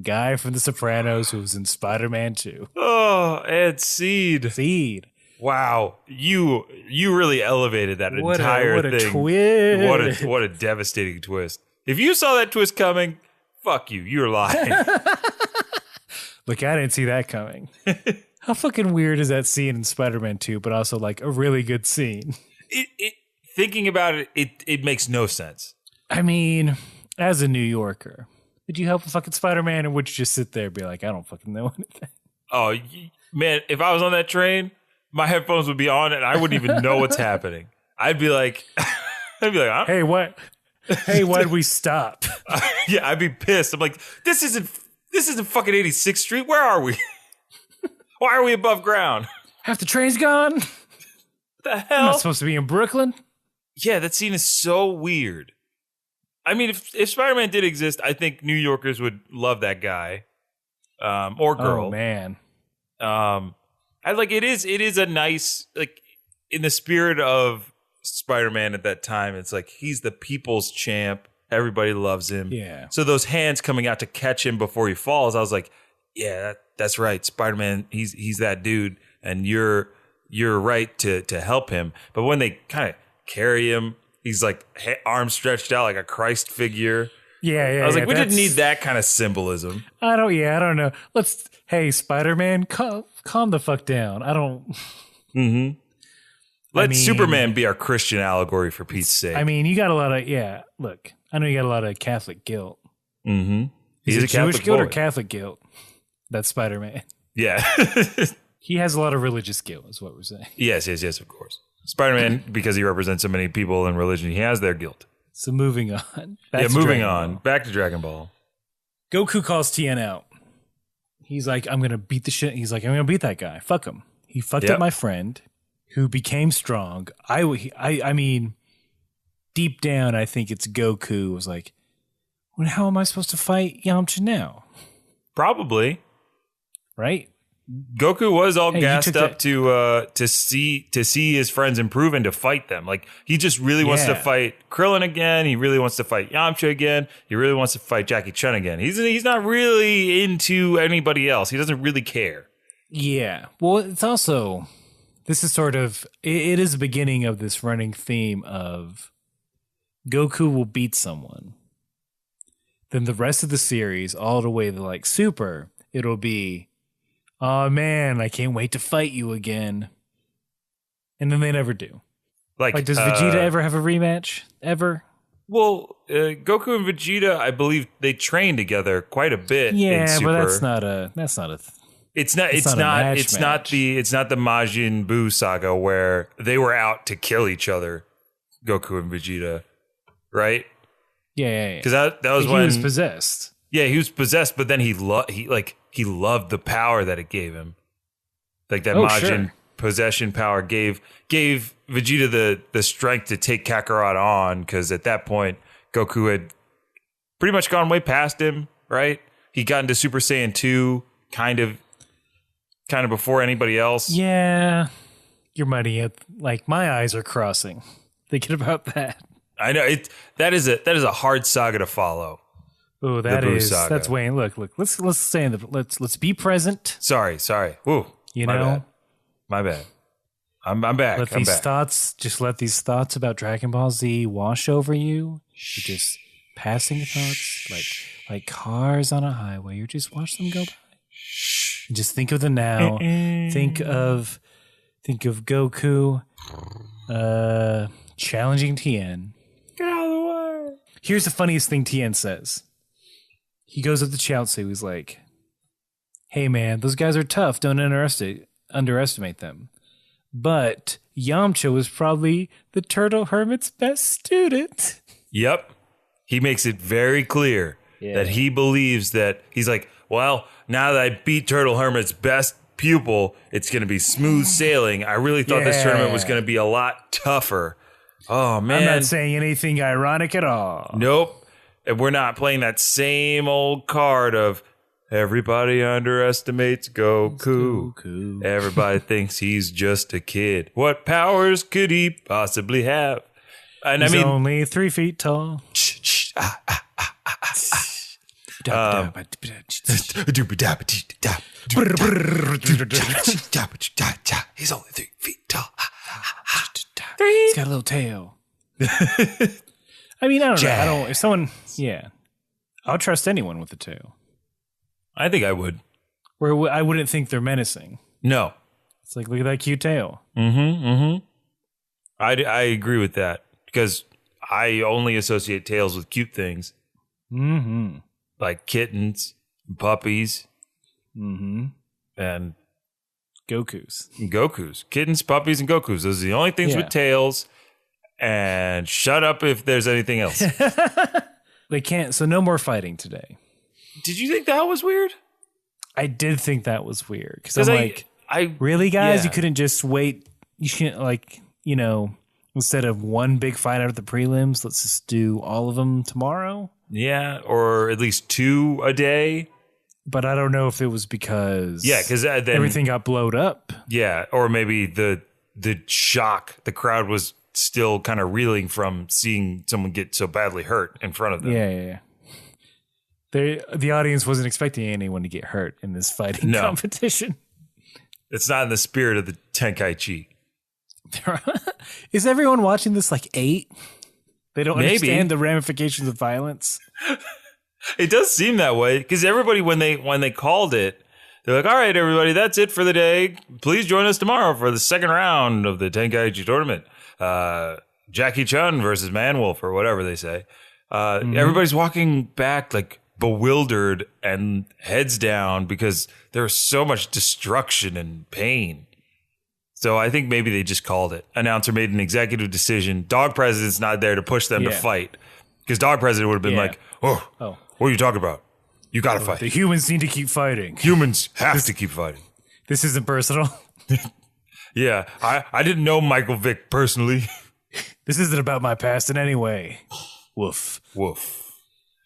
guy from The Sopranos who's in Spider-Man 2. Oh, and Seed. Seed. Wow, you really elevated that entire thing. What a twist! What a devastating twist. If you saw that twist coming, fuck you. You're lying. Look, I didn't see that coming. How fucking weird is that scene in Spider-Man 2, but also like a really good scene? Thinking about it, it makes no sense. I mean, as a New Yorker, would you help a fucking Spider-Man, or would you just sit there and be like, I don't fucking know anything? Oh, man, if I was on that train, my headphones would be on and I wouldn't even know what's happening. I'd be like, huh? Hey, what? Hey, why'd we stop? Yeah, I'd be pissed. I'm like, this isn't fucking 86th Street. Where are we? Why are we above ground? Half the train's gone? What the hell? I'm not supposed to be in Brooklyn? Yeah, that scene is so weird. I mean, if Spider-Man did exist, I think New Yorkers would love that guy. Or girl. Oh, man. It is a nice, like, in the spirit of Spider-Man at that time, it's like he's the people's champ. Everybody loves him. Yeah. So those hands coming out to catch him before he falls, I was like, yeah, that's right. Spider-Man, he's that dude, and you're right to help him. But when they kind of carry him, he's like arms stretched out like a Christ figure. Yeah. I was like, we didn't need that kind of symbolism. I don't know. Hey, Spider-Man, calm the fuck down. I don't. Mm-hmm. Let Superman be our Christian allegory for Pete's sake. I mean, you got a lot of, look, I know you got a lot of Catholic guilt. Mm-hmm. He's a Jewish guilt or Catholic guilt? That's Spider-Man. Yeah. He has a lot of religious guilt, is what we're saying. Yes, of course. Spider-Man, because he represents so many people in religion, he has their guilt. So moving on. Moving on. Back to Dragon Ball. Goku calls Tien out. He's like, I'm going to beat the shit. He's like, I'm going to beat that guy. Fuck him. He fucked up my friend who became strong. I mean, deep down, I think it's Goku was like, well, how am I supposed to fight Yamcha now? Probably. Right? Goku was all gassed up to see his friends improve and to fight them. Like, he just really wants to fight Krillin again. He really wants to fight Yamcha again. He really wants to fight Jackie Chun again. He's not really into anybody else. He doesn't really care. Yeah. Well, it's also, this is sort of, it is the beginning of this running theme of Goku will beat someone. Then the rest of the series, all the way to like Super, it'll be, oh man, I can't wait to fight you again. And then they never do. Like does Vegeta ever have a rematch? Ever? Well, Goku and Vegeta, I believe they train together quite a bit. Yeah, in Super. but it's not the Majin Buu saga where they were out to kill each other, Goku and Vegeta, right? Yeah. Because that was when he was possessed. Yeah, he was possessed, but then he loved the power that it gave him. Like that Majin possession power gave Vegeta the strength to take Kakarot on, because at that point Goku had pretty much gone way past him, right? He got into Super Saiyan 2 kind of before anybody else. Yeah. You're muddy. Like, my eyes are crossing thinking about that. I know that is a hard saga to follow. Oh, that's Wayne. Look. Let's be present. Sorry. Ooh, My bad. I'm back. Let I'm these back. let these thoughts about Dragon Ball Z wash over you. You're just passing thoughts like cars on a highway. You just watch them go by. And just think of the now. Think of Goku challenging Tien. Get out of the way. Here's the funniest thing Tien says. He goes up to Chaozu. He's like, "Hey man, those guys are tough. Don't underestimate them." But Yamcha was probably the Turtle Hermit's best student. Yep. He makes it very clear that he believes that he's like, well, now that I beat Turtle Hermit's best pupil, it's going to be smooth sailing. I really thought this tournament was going to be a lot tougher. Oh, man. I'm not saying anything ironic at all. Nope. And we're not playing that same old card of everybody underestimates Goku. Everybody thinks he's just a kid. What powers could he possibly have? And He's I mean, only 3 feet tall. He's only 3 feet tall. He's got a little tail. I mean, I don't know. If someone, I'll trust anyone with a tail. I think I would. Where I wouldn't think they're menacing. No. It's like, look at that cute tail. I agree with that because I only associate tails with cute things. Like kittens, and puppies, and Gokus. Kittens, puppies, and Gokus. Those are the only things with tails. And shut up if there's anything else. They can't, so no more fighting today. Did you think that was weird? I did think that was weird. Because I'm like, really, guys? Yeah. You couldn't just wait? You can't, like, you know, instead of one big fight out of the prelims, let's just do all of them tomorrow? Yeah, or at least 2 a day. But I don't know if it was because because everything got blowed up. Yeah, or maybe the shock, the crowd was still kind of reeling from seeing someone get so badly hurt in front of them. Yeah. The audience wasn't expecting anyone to get hurt in this fighting competition. It's not in the spirit of the Tenkaichi. Is everyone watching this like 8? They don't understand the ramifications of violence. It does seem that way because everybody, when they called it, they're like, all right, everybody, that's it for the day. Please join us tomorrow for the second round of the Tenkaichi tournament. Jackie Chun versus Manwolf or whatever they say. Everybody's walking back like bewildered and heads down because there's so much destruction and pain. So I think maybe they just called it. Announcer made an executive decision. Dog President's not there to push them to fight. Because Dog President would have been like, oh, what are you talking about? You got to fight. The humans need to keep fighting. Humans have to keep fighting. This isn't personal. Yeah, I didn't know Michael Vick personally. This isn't about my past in any way. Woof. Woof.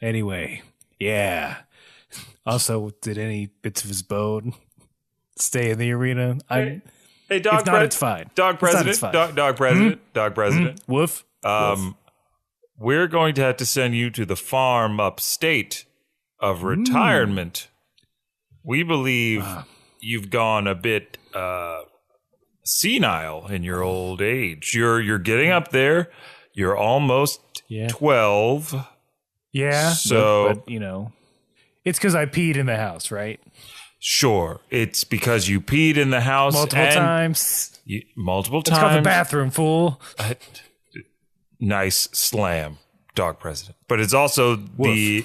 Anyway, yeah. Also, did any bits of his bone stay in the arena? Hey, Dog If not, it's fine. Dog President. It's fine. Dog President. Dog President. Woof. Woof. We're going to have to send you to the farm upstate of retirement. We believe you've gone a bit senile in your old age. You're getting up there. You're almost 12. Yeah. So, but, you know, it's because I peed in the house, right? Sure. It's because you peed in the house multiple times. Multiple It's times. called the bathroom, fool. Nice slam, Dog President. But it's also the...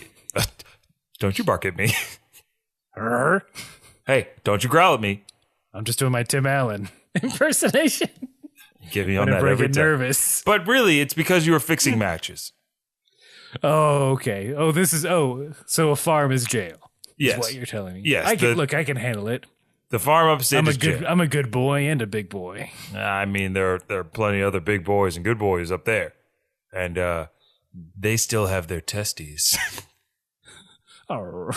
don't you bark at me. Hey, don't you growl at me. I'm just doing my Tim Allen impersonation. Get me on that every I get time. nervous. But really, it's because you were fixing matches. Oh, okay. So a farm is jail. Yes. Is what you're telling me. Yes. I can handle it. The farm upstate is jail. I'm a good boy and a big boy. I mean, there are plenty of other big boys and good boys up there. And they still have their testes. They're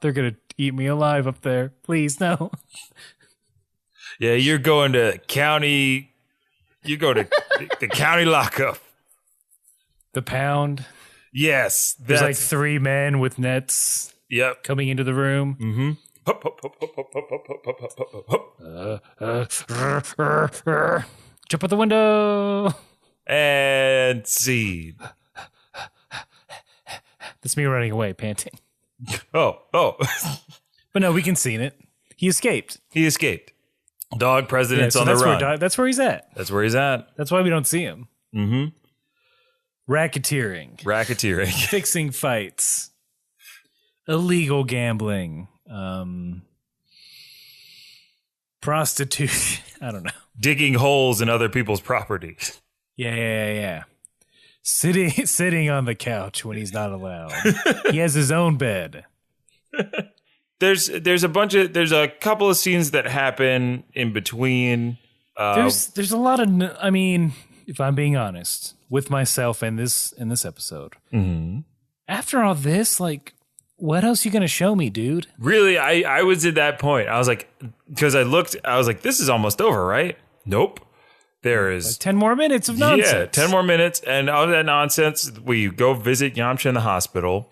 going to eat me alive up there. Please, no. Yeah, you're going to county. You go to the county lockup. The pound. Yes. There's like 3 men with nets. Yep. Coming into the room. Mm-hmm. Hup, hup, hup, hup, hup, hup, hup, hup, hup, hup, hup. Jump out the window. And scene. That's me running away, panting. Oh. But no, we can see it. He escaped. He escaped. Dog president's on the run. That's where he's at. That's where he's at. That's why we don't see him. Mm-hmm. Racketeering. Fixing fights. Illegal gambling. Prostitution. I don't know. Digging holes in other people's property. Yeah. Sitting on the couch when he's not allowed. He has his own bed. There's a couple of scenes that happen in between. There's a lot of, I mean, if I'm being honest with myself in this episode, after all this, like, what else you gonna show me, dude? Really, I was at that point. I was like, because I was like, this is almost over, right? Nope. There is like 10 more minutes of nonsense. Yeah, 10 more minutes. And out of that nonsense, we go visit Yamcha in the hospital.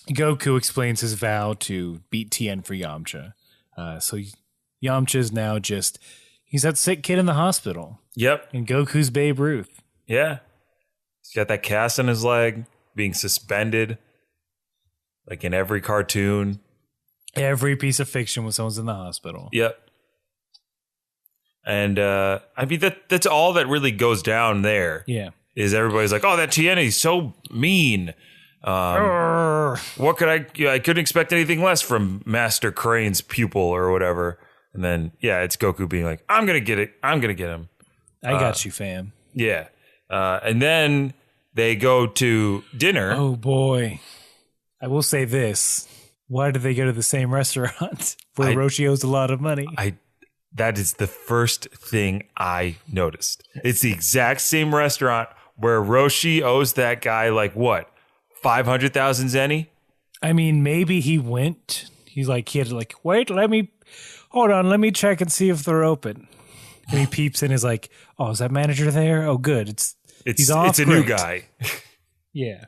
Goku explains his vow to beat Tien for Yamcha. So Yamcha's now he's that sick kid in the hospital. Yep. And Goku's Babe Ruth. Yeah. He's got that cast on his leg, being suspended, like in every cartoon. Every piece of fiction when someone's in the hospital. Yep. And I mean that's all that really goes down there. Yeah. Is everybody's like, oh, that Tien, he's so mean. What could I couldn't expect anything less from Master Crane's pupil or whatever. And then it's Goku being like, I'm gonna get it. I'm gonna get him. I got you, fam. Yeah. And then they go to dinner. Oh boy. I will say this. Why did they go to the same restaurant where Roshi owes a lot of money? That is the first thing I noticed. It's the exact same restaurant where Roshi owes that guy like what? 500,000 zeni? I mean, maybe he went. He had to wait, let me check and see if they're open. And he peeps in, is like, oh, is that manager there? Oh, good. He's off. It's a new guy. Yeah.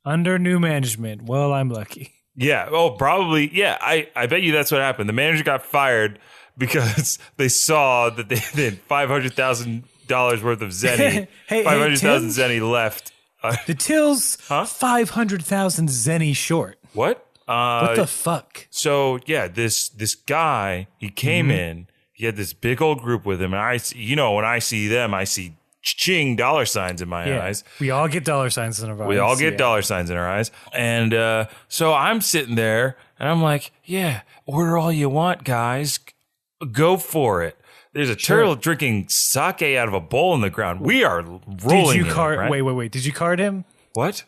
Under new management. Well, I'm lucky. Yeah. Oh, probably. Yeah. I bet you that's what happened. The manager got fired because they saw that they had $500,000 worth of zeni. 500,000 zeni left. The till's 500,000 zeni short. What? What the fuck? So yeah, this guy, he came in. He had this big old group with him, and when I see them, I see ching dollar signs in my eyes. We all get dollar signs in our eyes. We all get dollar signs in our eyes, and so I'm sitting there, and I'm like, yeah, order all you want, guys. Go for it. There's a turtle drinking sake out of a bowl in the ground. We are rolling. Did you card? Wait. Did you card him? What?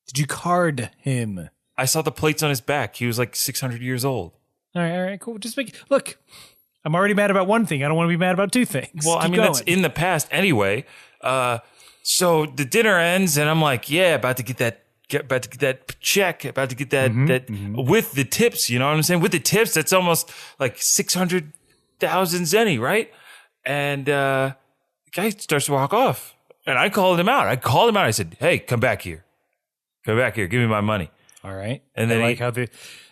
Did you card him? I saw the plates on his back. He was like 600 years old. All right, cool. Look. I'm already mad about one thing. I don't want to be mad about two things. Well, I mean, that's in the past anyway. So the dinner ends, and I'm like, yeah, about to get that check, about to get that with the tips. You know what I'm saying? With the tips, that's almost like 600,000 zeni, right? And the guy starts to walk off, and I called him out. I said, hey, come back here. Give me my money. All right. And then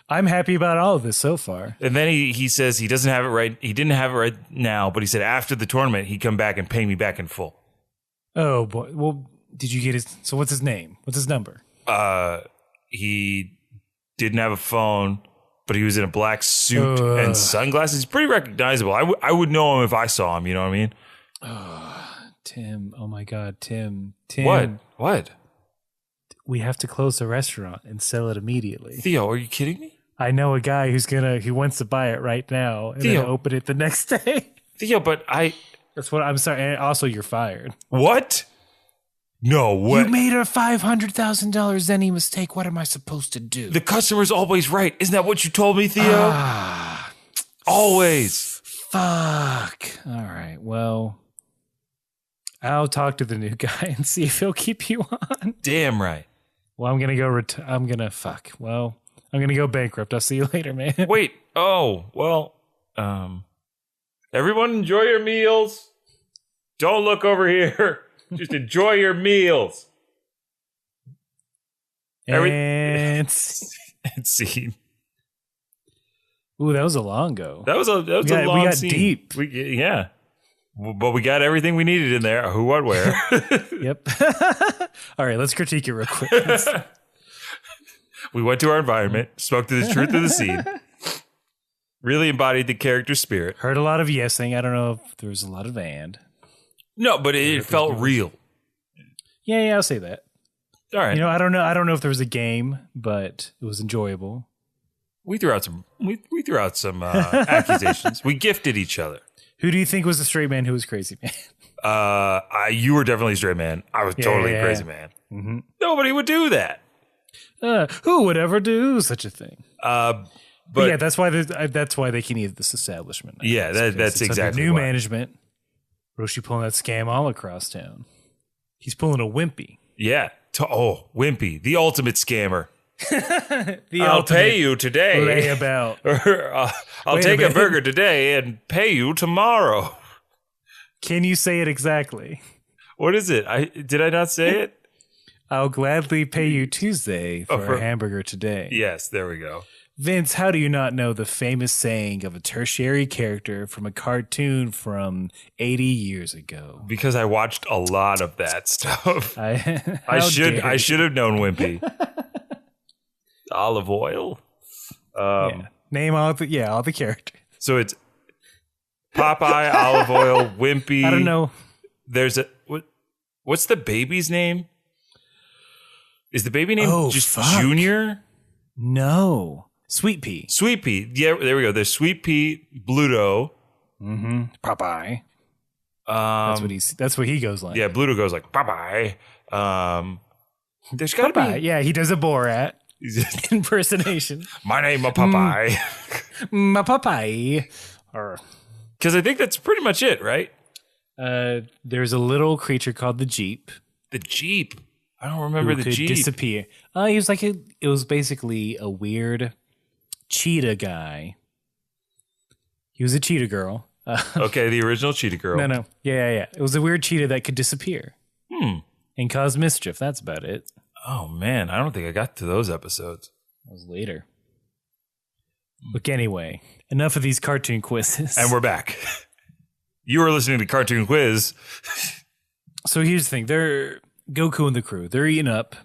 I'm happy about all of this so far. And then he says he doesn't have it right. He didn't have it right now, but he said after the tournament, he'd come back and pay me back in full. Oh, boy. Well, did you get so what's his name? What's his number? He didn't have a phone, but he was in a black suit and sunglasses. He's pretty recognizable. I would know him if I saw him. You know what I mean? Tim. Oh, my God. Tim. What? We have to close the restaurant and sell it immediately. Theo, are you kidding me? I know a guy who wants to buy it right now and then open it the next day. Theo, but that's what I'm sorry. And also, you're fired. What? No way. You made a $500,000 zeni mistake. What am I supposed to do? The customer's always right. Isn't that what you told me, Theo? Always. Fuck. All right. Well, I'll talk to the new guy and see if he'll keep you on. Damn right. Well, I'm gonna go. Well, I'm gonna go bankrupt. I'll see you later, man. Wait. Oh, well. Everyone, enjoy your meals. Don't look over here. Just enjoy your meals. And scene. Ooh, that was a long go. That was a long we got scene. deep. Yeah. But we got everything we needed in there. Who, what, where. Yep. All right, let's critique it real quick. We went to our environment, spoke to the truth of the scene, really embodied the character spirit. Heard a lot of yesing. I don't know if there was a lot of and. No, but it felt real. Yeah, I'll say that. All right. I don't know if there was a game, but it was enjoyable. We threw out some accusations. We gifted each other. Who do you think was the straight man? Who was crazy man? You were definitely a straight man. I was totally a crazy man. Mm-hmm. Nobody would do that. Who would ever do such a thing? But yeah, that's why they can eat this establishment. Now. Yeah, that's exactly new why. management. Roshi pulling that scam all across town. He's pulling a wimpy. Yeah. Wimpy, the ultimate scammer. I'll pay you today. Layabout. I'll take a burger today and pay you tomorrow. Can you say it exactly? What is it? Did I not say it? I'll gladly pay you Tuesday for a hamburger today. Yes, there we go. Vince, how do you not know the famous saying of a tertiary character from a cartoon from 80 years ago? Because I watched a lot of that stuff. I should have known Wimpy. Olive oil. Name all the characters. So it's Popeye, olive oil, Wimpy. I don't know. There's what's the baby's name? Is the baby name Junior? No. Sweet Pea. Sweet Pea. Yeah, there we go. There's Sweet Pea, Bluto. Mm-hmm. Popeye. That's what he goes like. Yeah, Bluto goes like Popeye. There's gotta Popeye. be. Yeah, he does a Borat impersonation. My name is Popeye. My Popeye. Because I think that's pretty much it, right? There's a little creature called the Jeep. The Jeep. I don't remember the Jeep. Disappear. He was it was basically a weird cheetah guy. He was a cheetah girl. Okay, the original cheetah girl. No. Yeah. It was a weird cheetah that could disappear. And cause mischief. That's about it. Oh, man. I don't think I got to those episodes. That was later. Look, anyway, enough of these cartoon quizzes. And we're back. You were listening to Cartoon Quiz. So here's the thing. They're Goku and the crew. They're eating up.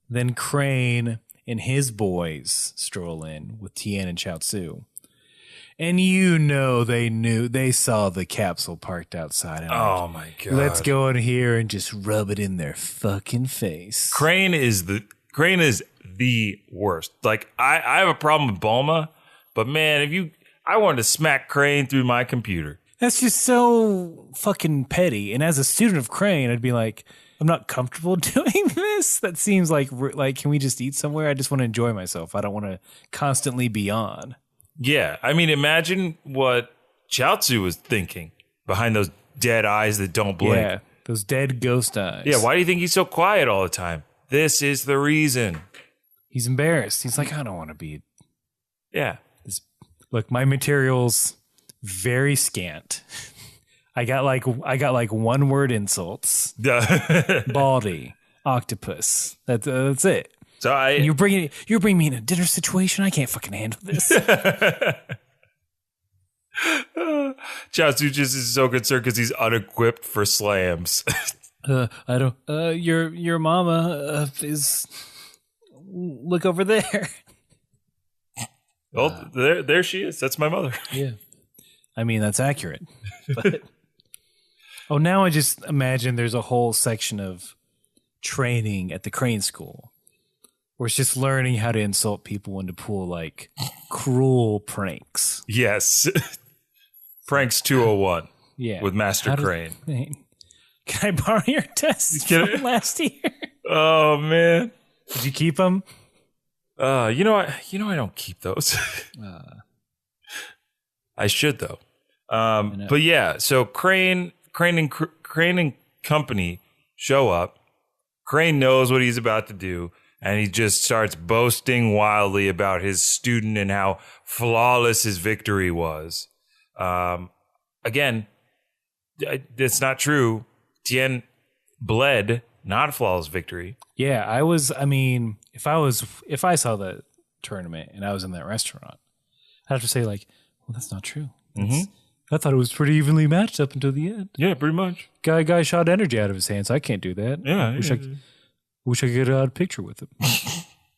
Then Crane and his boys stroll in with Tien and Chaozu. And they saw the capsule parked outside. And my God. Let's go in here and just rub it in their fucking face. Crane is the worst. Like, I have a problem with Bulma, but man, I wanted to smack Crane through my computer. That's just so fucking petty. And as a student of Crane, I'd be like, I'm not comfortable doing this. That seems like, can we just eat somewhere? I just want to enjoy myself. I don't want to constantly be on. Yeah. I mean, imagine what Chaozu was thinking behind those dead eyes that don't blink. Yeah, those dead ghost eyes. Yeah, why do you think he's so quiet all the time? This is the reason. He's embarrassed. He's like, I don't want to be. Yeah. Look, my material's very scant. I got like one word insults. Baldy, octopus. That's it. So you're bringing me in a dinner situation. I can't fucking handle this. Chaozu just is so concerned because he's unequipped for slams. I don't. Your mama is. Look over there. Well, there she is. That's my mother. Yeah, I mean that's accurate. But now I just imagine there's a whole section of training at the Crane School where it's just learning how to insult people and to pull like cruel pranks. Yes, Pranks 201. Yeah, with Master Crane. Can I borrow your test from last year? Oh man, did you keep them? I don't keep those. I should though. But yeah, so Crane and company show up. Crane knows what he's about to do, and he just starts boasting wildly about his student and how flawless his victory was. Again, that's not true. Tien bled, not a flawless victory. Yeah, if I saw the tournament and I was in that restaurant, I have to say, like, well, that's not true. I thought it was pretty evenly matched up until the end. Yeah, pretty much. Guy shot energy out of his hands. I can't do that. Yeah. Wish I could get out a picture with him.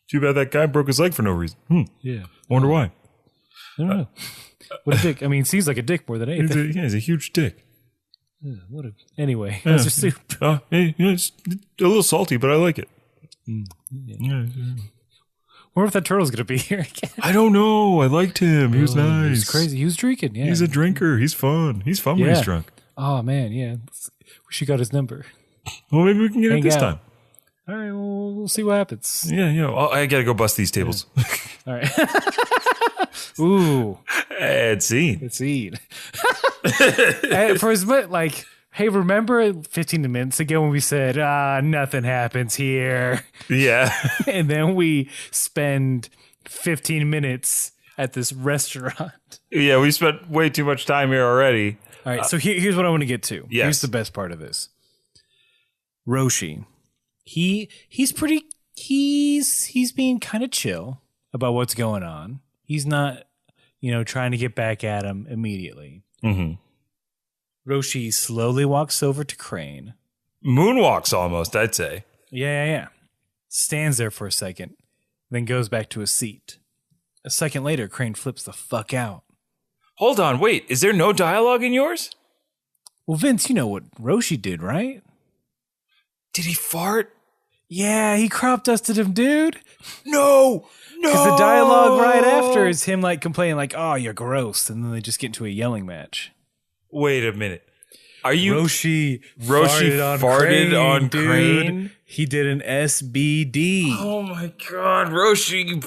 Too bad that guy broke his leg for no reason. Yeah. Wonder why. I don't know. What a dick. I mean, seems like a dick more than anything. He's a huge dick. Anyway, how's your soup? It's a little salty, but I like it. Wonder if that turtle's going to be here again. I don't know. I liked him. He was nice. He was crazy. He was drinking, yeah. He's a drinker. He's fun. He's fun when he's drunk. Oh, man, yeah. Wish you got his number. Well, maybe we can get it this time. All right, well, we'll see what happens. Yeah. Oh, I got to go bust these tables. All right. Ooh. And scene. For as much, like, hey, remember 15 minutes ago when we said, nothing happens here? Yeah. And then we spend 15 minutes at this restaurant. Yeah, we spent way too much time here already. All right, so here's what I want to get to. Yes. Here's the best part of this. Roshi, he's being kind of chill about what's going on. He's not, trying to get back at him immediately. Roshi slowly walks over to Crane. Moonwalks almost, I'd say. Yeah. Stands there for a second, then goes back to his seat. A second later, Crane flips the fuck out. Hold on, wait. Is there no dialogue in yours? Well, Vince, you know what Roshi did, right? Did he fart? Yeah, he crop dusted him, dude. No. Because the dialogue right after is him like complaining, like, "Oh, you're gross," and then they just get into a yelling match. Wait a minute. Are you Roshi farted on Crane? He did an SBD. Oh my god, Roshi,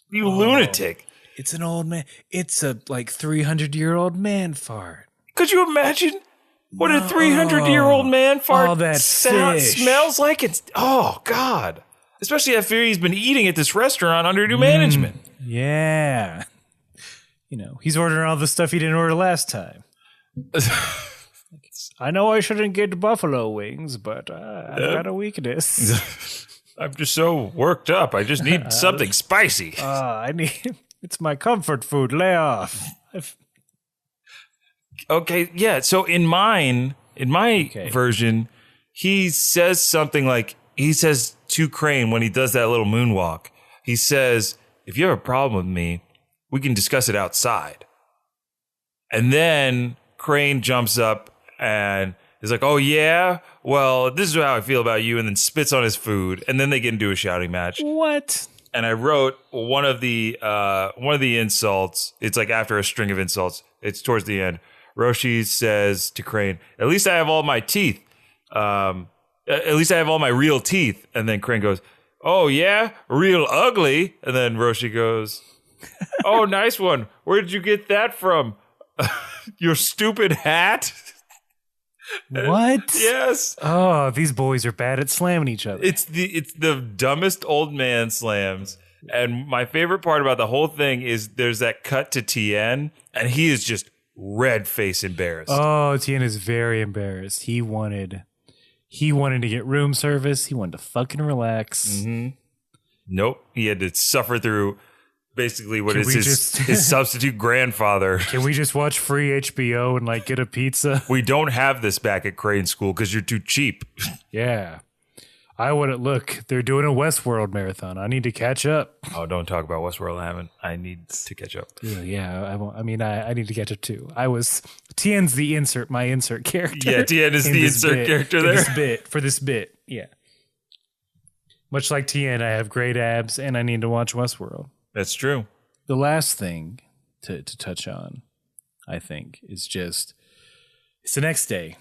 you lunatic! It's an old man. It's a 300-year-old man fart. Could you imagine what a 300-year-old man fart that smells like? It's god. Especially after he's been eating at this restaurant under new management. Yeah. He's ordering all the stuff he didn't order last time. I know I shouldn't get buffalo wings, but I've got a weakness. I'm just so worked up. I just need something spicy. It's my comfort food. Lay off. Okay, yeah. So in my version, he says something like, he says to Crane when he does that little moonwalk, he says, "If you have a problem with me, we can discuss it outside." And then Crane jumps up and is like, "Oh yeah, well, this is how I feel about you," and then spits on his food, and then they get into a shouting match. What? And I wrote one of the insults. It's like after a string of insults. It's towards the end. Roshi says to Crane, "At least I have all my teeth. At least I have all my real teeth." And then Crane goes, "Oh yeah, real ugly." And then Roshi goes, "Oh, nice one. Where did you get that from? Your stupid hat?" What? Yes. Oh, these boys are bad at slamming each other. It's the dumbest old man slams. And my favorite part about the whole thing is there's that cut to Tien, and he is just red face embarrassed. Oh, Tien is very embarrassed. He wanted to get room service. He wanted to fucking relax. Nope. He had to suffer through basically what is his substitute grandfather. Can we just watch free HBO and get a pizza? We don't have this back at Crane School because you're too cheap. Yeah. I wouldn't look. They're doing a Westworld marathon. I need to catch up. Oh, don't talk about Westworld. I need to catch up. Yeah. I need to catch up too. Tien's my insert character. Yeah, Tien is the insert character there. For this bit. Yeah. Much like Tien, I have great abs and I need to watch Westworld. That's true. The last thing to touch on, I think, is it's the next day.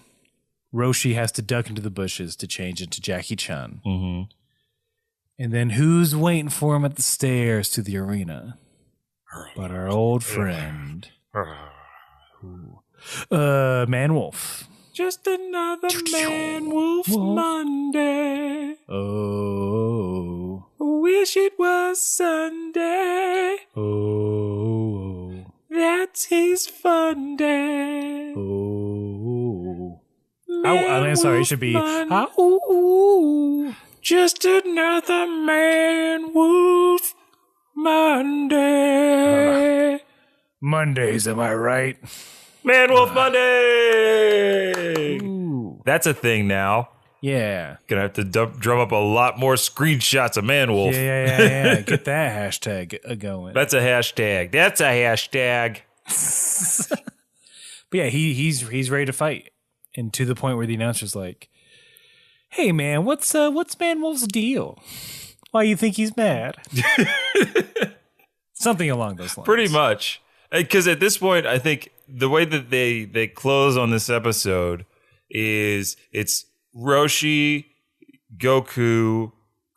Roshi has to duck into the bushes to change into Jackie Chan. And then who's waiting for him at the stairs to the arena? But our old friend, Man Wolf. Just another Man Wolf Monday. Oh. Wish it was Sunday. Oh. That's his fun day. Oh. I'm sorry, it should be. Just another Man Wolf Monday. Mondays, am I right? Man Wolf Monday. Ooh. That's a thing now. Yeah. Gonna have to drum up a lot more screenshots of Man Wolf. Yeah. Get that hashtag going. That's a hashtag. But yeah, he's ready to fight, and to the point where the announcer's like, "Hey man, what's Man Wolf's deal? Why you think he's mad?" Something along those lines. Pretty much. Because at this point, I think the way that they close on this episode is it's Roshi, Goku,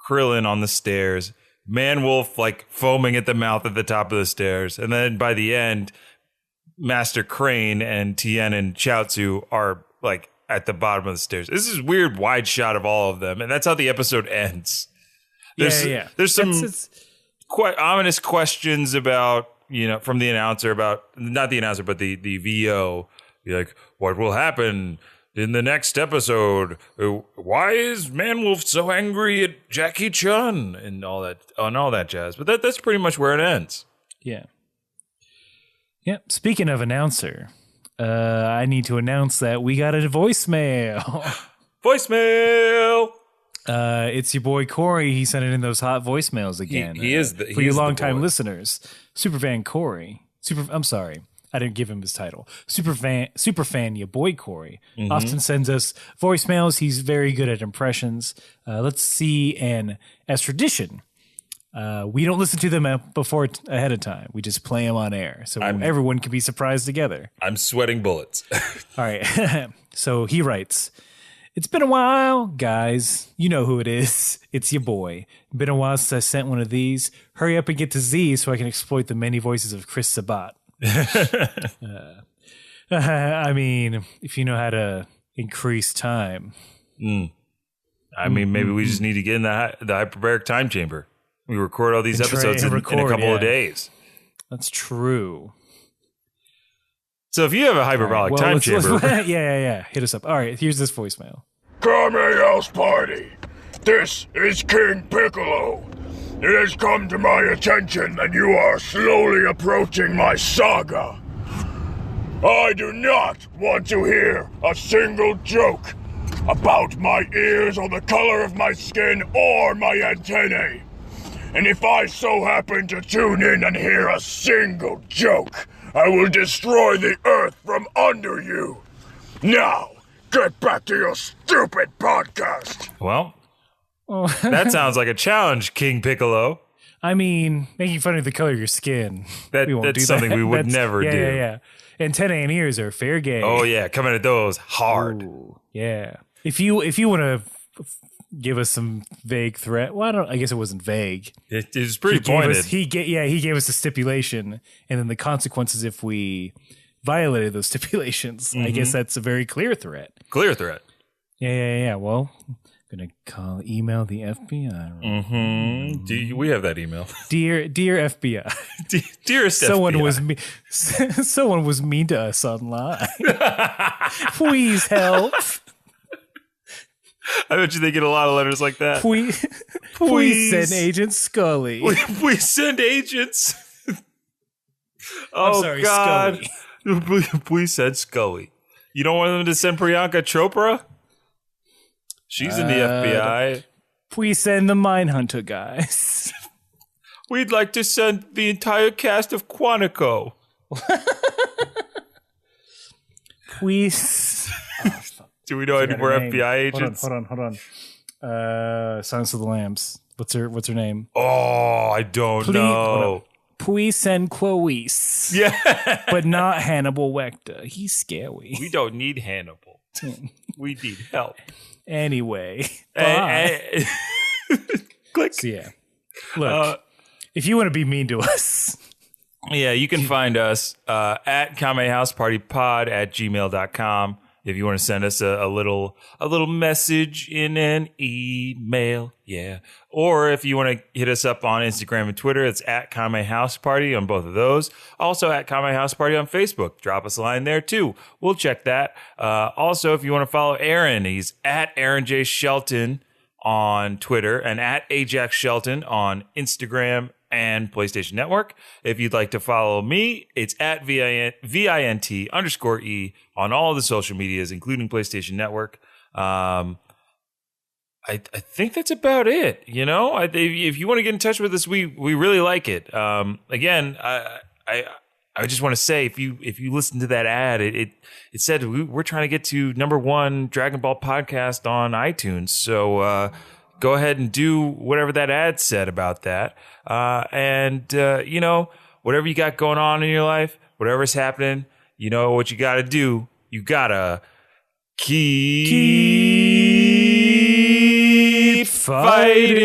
Krillin on the stairs, Man Wolf like foaming at the mouth at the top of the stairs, and then by the end, Master Crane and Tien and Chaozu are like at the bottom of the stairs. This is a weird wide shot of all of them, and that's how the episode ends. There's some quite ominous questions about, from the announcer about, not the announcer, but the VO. You're like, what will happen in the next episode? Why is Man Wolf so angry at Jackie Chun and all that jazz? But that's pretty much where it ends. Yeah. Yep. Speaking of announcer, I need to announce that we got a voicemail. Voicemail. It's your boy Corey. He sent in those hot voicemails again. He is for you longtime listeners. Superfan Corey. I'm sorry, I didn't give him his title. Superfan, your boy Corey, often sends us voicemails. He's very good at impressions. Let's see, and as tradition, we don't listen to them ahead of time. We just play them on air, so everyone can be surprised together. I'm sweating bullets. All right. So he writes, "It's been a while, guys. You know who it is. It's your boy. Been a while since I sent one of these. Hurry up and get to Z so I can exploit the many voices of Chris Sabat." I mean, if you know how to increase time. I mean, maybe we just need to get in the hyperbaric time chamber. We record all these episodes in a couple of days. That's true. So if you have a hyperbolic time chamber. Yeah. Hit us up. All right, here's this voicemail. Kame House Party. This is King Piccolo. It has come to my attention that you are slowly approaching my saga. I do not want to hear a single joke about my ears or the color of my skin or my antennae. And if I so happen to tune in and hear a single joke, I will destroy the earth from under you. Now, get back to your stupid podcast. Well, that sounds like a challenge, King Piccolo. I mean, making fun of the color of your skin. That's something we would never do. Yeah. Antennae and ears are fair game. Oh, yeah. Coming at those hard. Ooh, yeah. If you want to give us some vague threat. Well, I guess it wasn't vague. It was pretty pointed. He gave us a stipulation, and then the consequences if we violated those stipulations. I guess that's a very clear threat. Clear threat. Yeah. Well, I'm gonna email the FBI. We have that email. Dear FBI. Dearest someone FBI. Someone was mean to us online. Please help. I bet you they get a lot of letters like that. Please send Agent Scully. We send agents. I'm sorry, God. Scully. Please send Scully. You don't want them to send Priyanka Chopra? She's in the FBI. Please send the Mindhunter guys. We'd like to send the entire cast of Quantico. Please. Do we know any more FBI agents? Hold on. Silence of the Lambs. What's her name? Oh, I don't know. Please send Clarice. Yeah. But not Hannibal Lecter. He's scary. We don't need Hannibal. We need help. Anyway. Bye. Click. So yeah. Look, if you want to be mean to us. Yeah, you can find us at kamehousepartypod@gmail.com. If you want to send us a little message in an email, yeah. Or if you want to hit us up on Instagram and Twitter, it's at Kame House Party on both of those. Also at Kame House Party on Facebook. Drop us a line there too. We'll check that. Also, if you want to follow Aaron, he's at Aaron J. Shelton on Twitter and at Ajax Shelton on Instagram and PlayStation Network. If you'd like to follow me, it's at VINT_E on all of the social medias, including PlayStation Network. I think that's about it. You know, if you want to get in touch with us, we really like it. Again, I just want to say, if you listen to that ad, it said we're trying to get to #1 Dragon Ball podcast on iTunes. So go ahead and do whatever that ad said about that. You know, whatever you got going on in your life, whatever's happening, you know what you got to do. You got to keep fighting.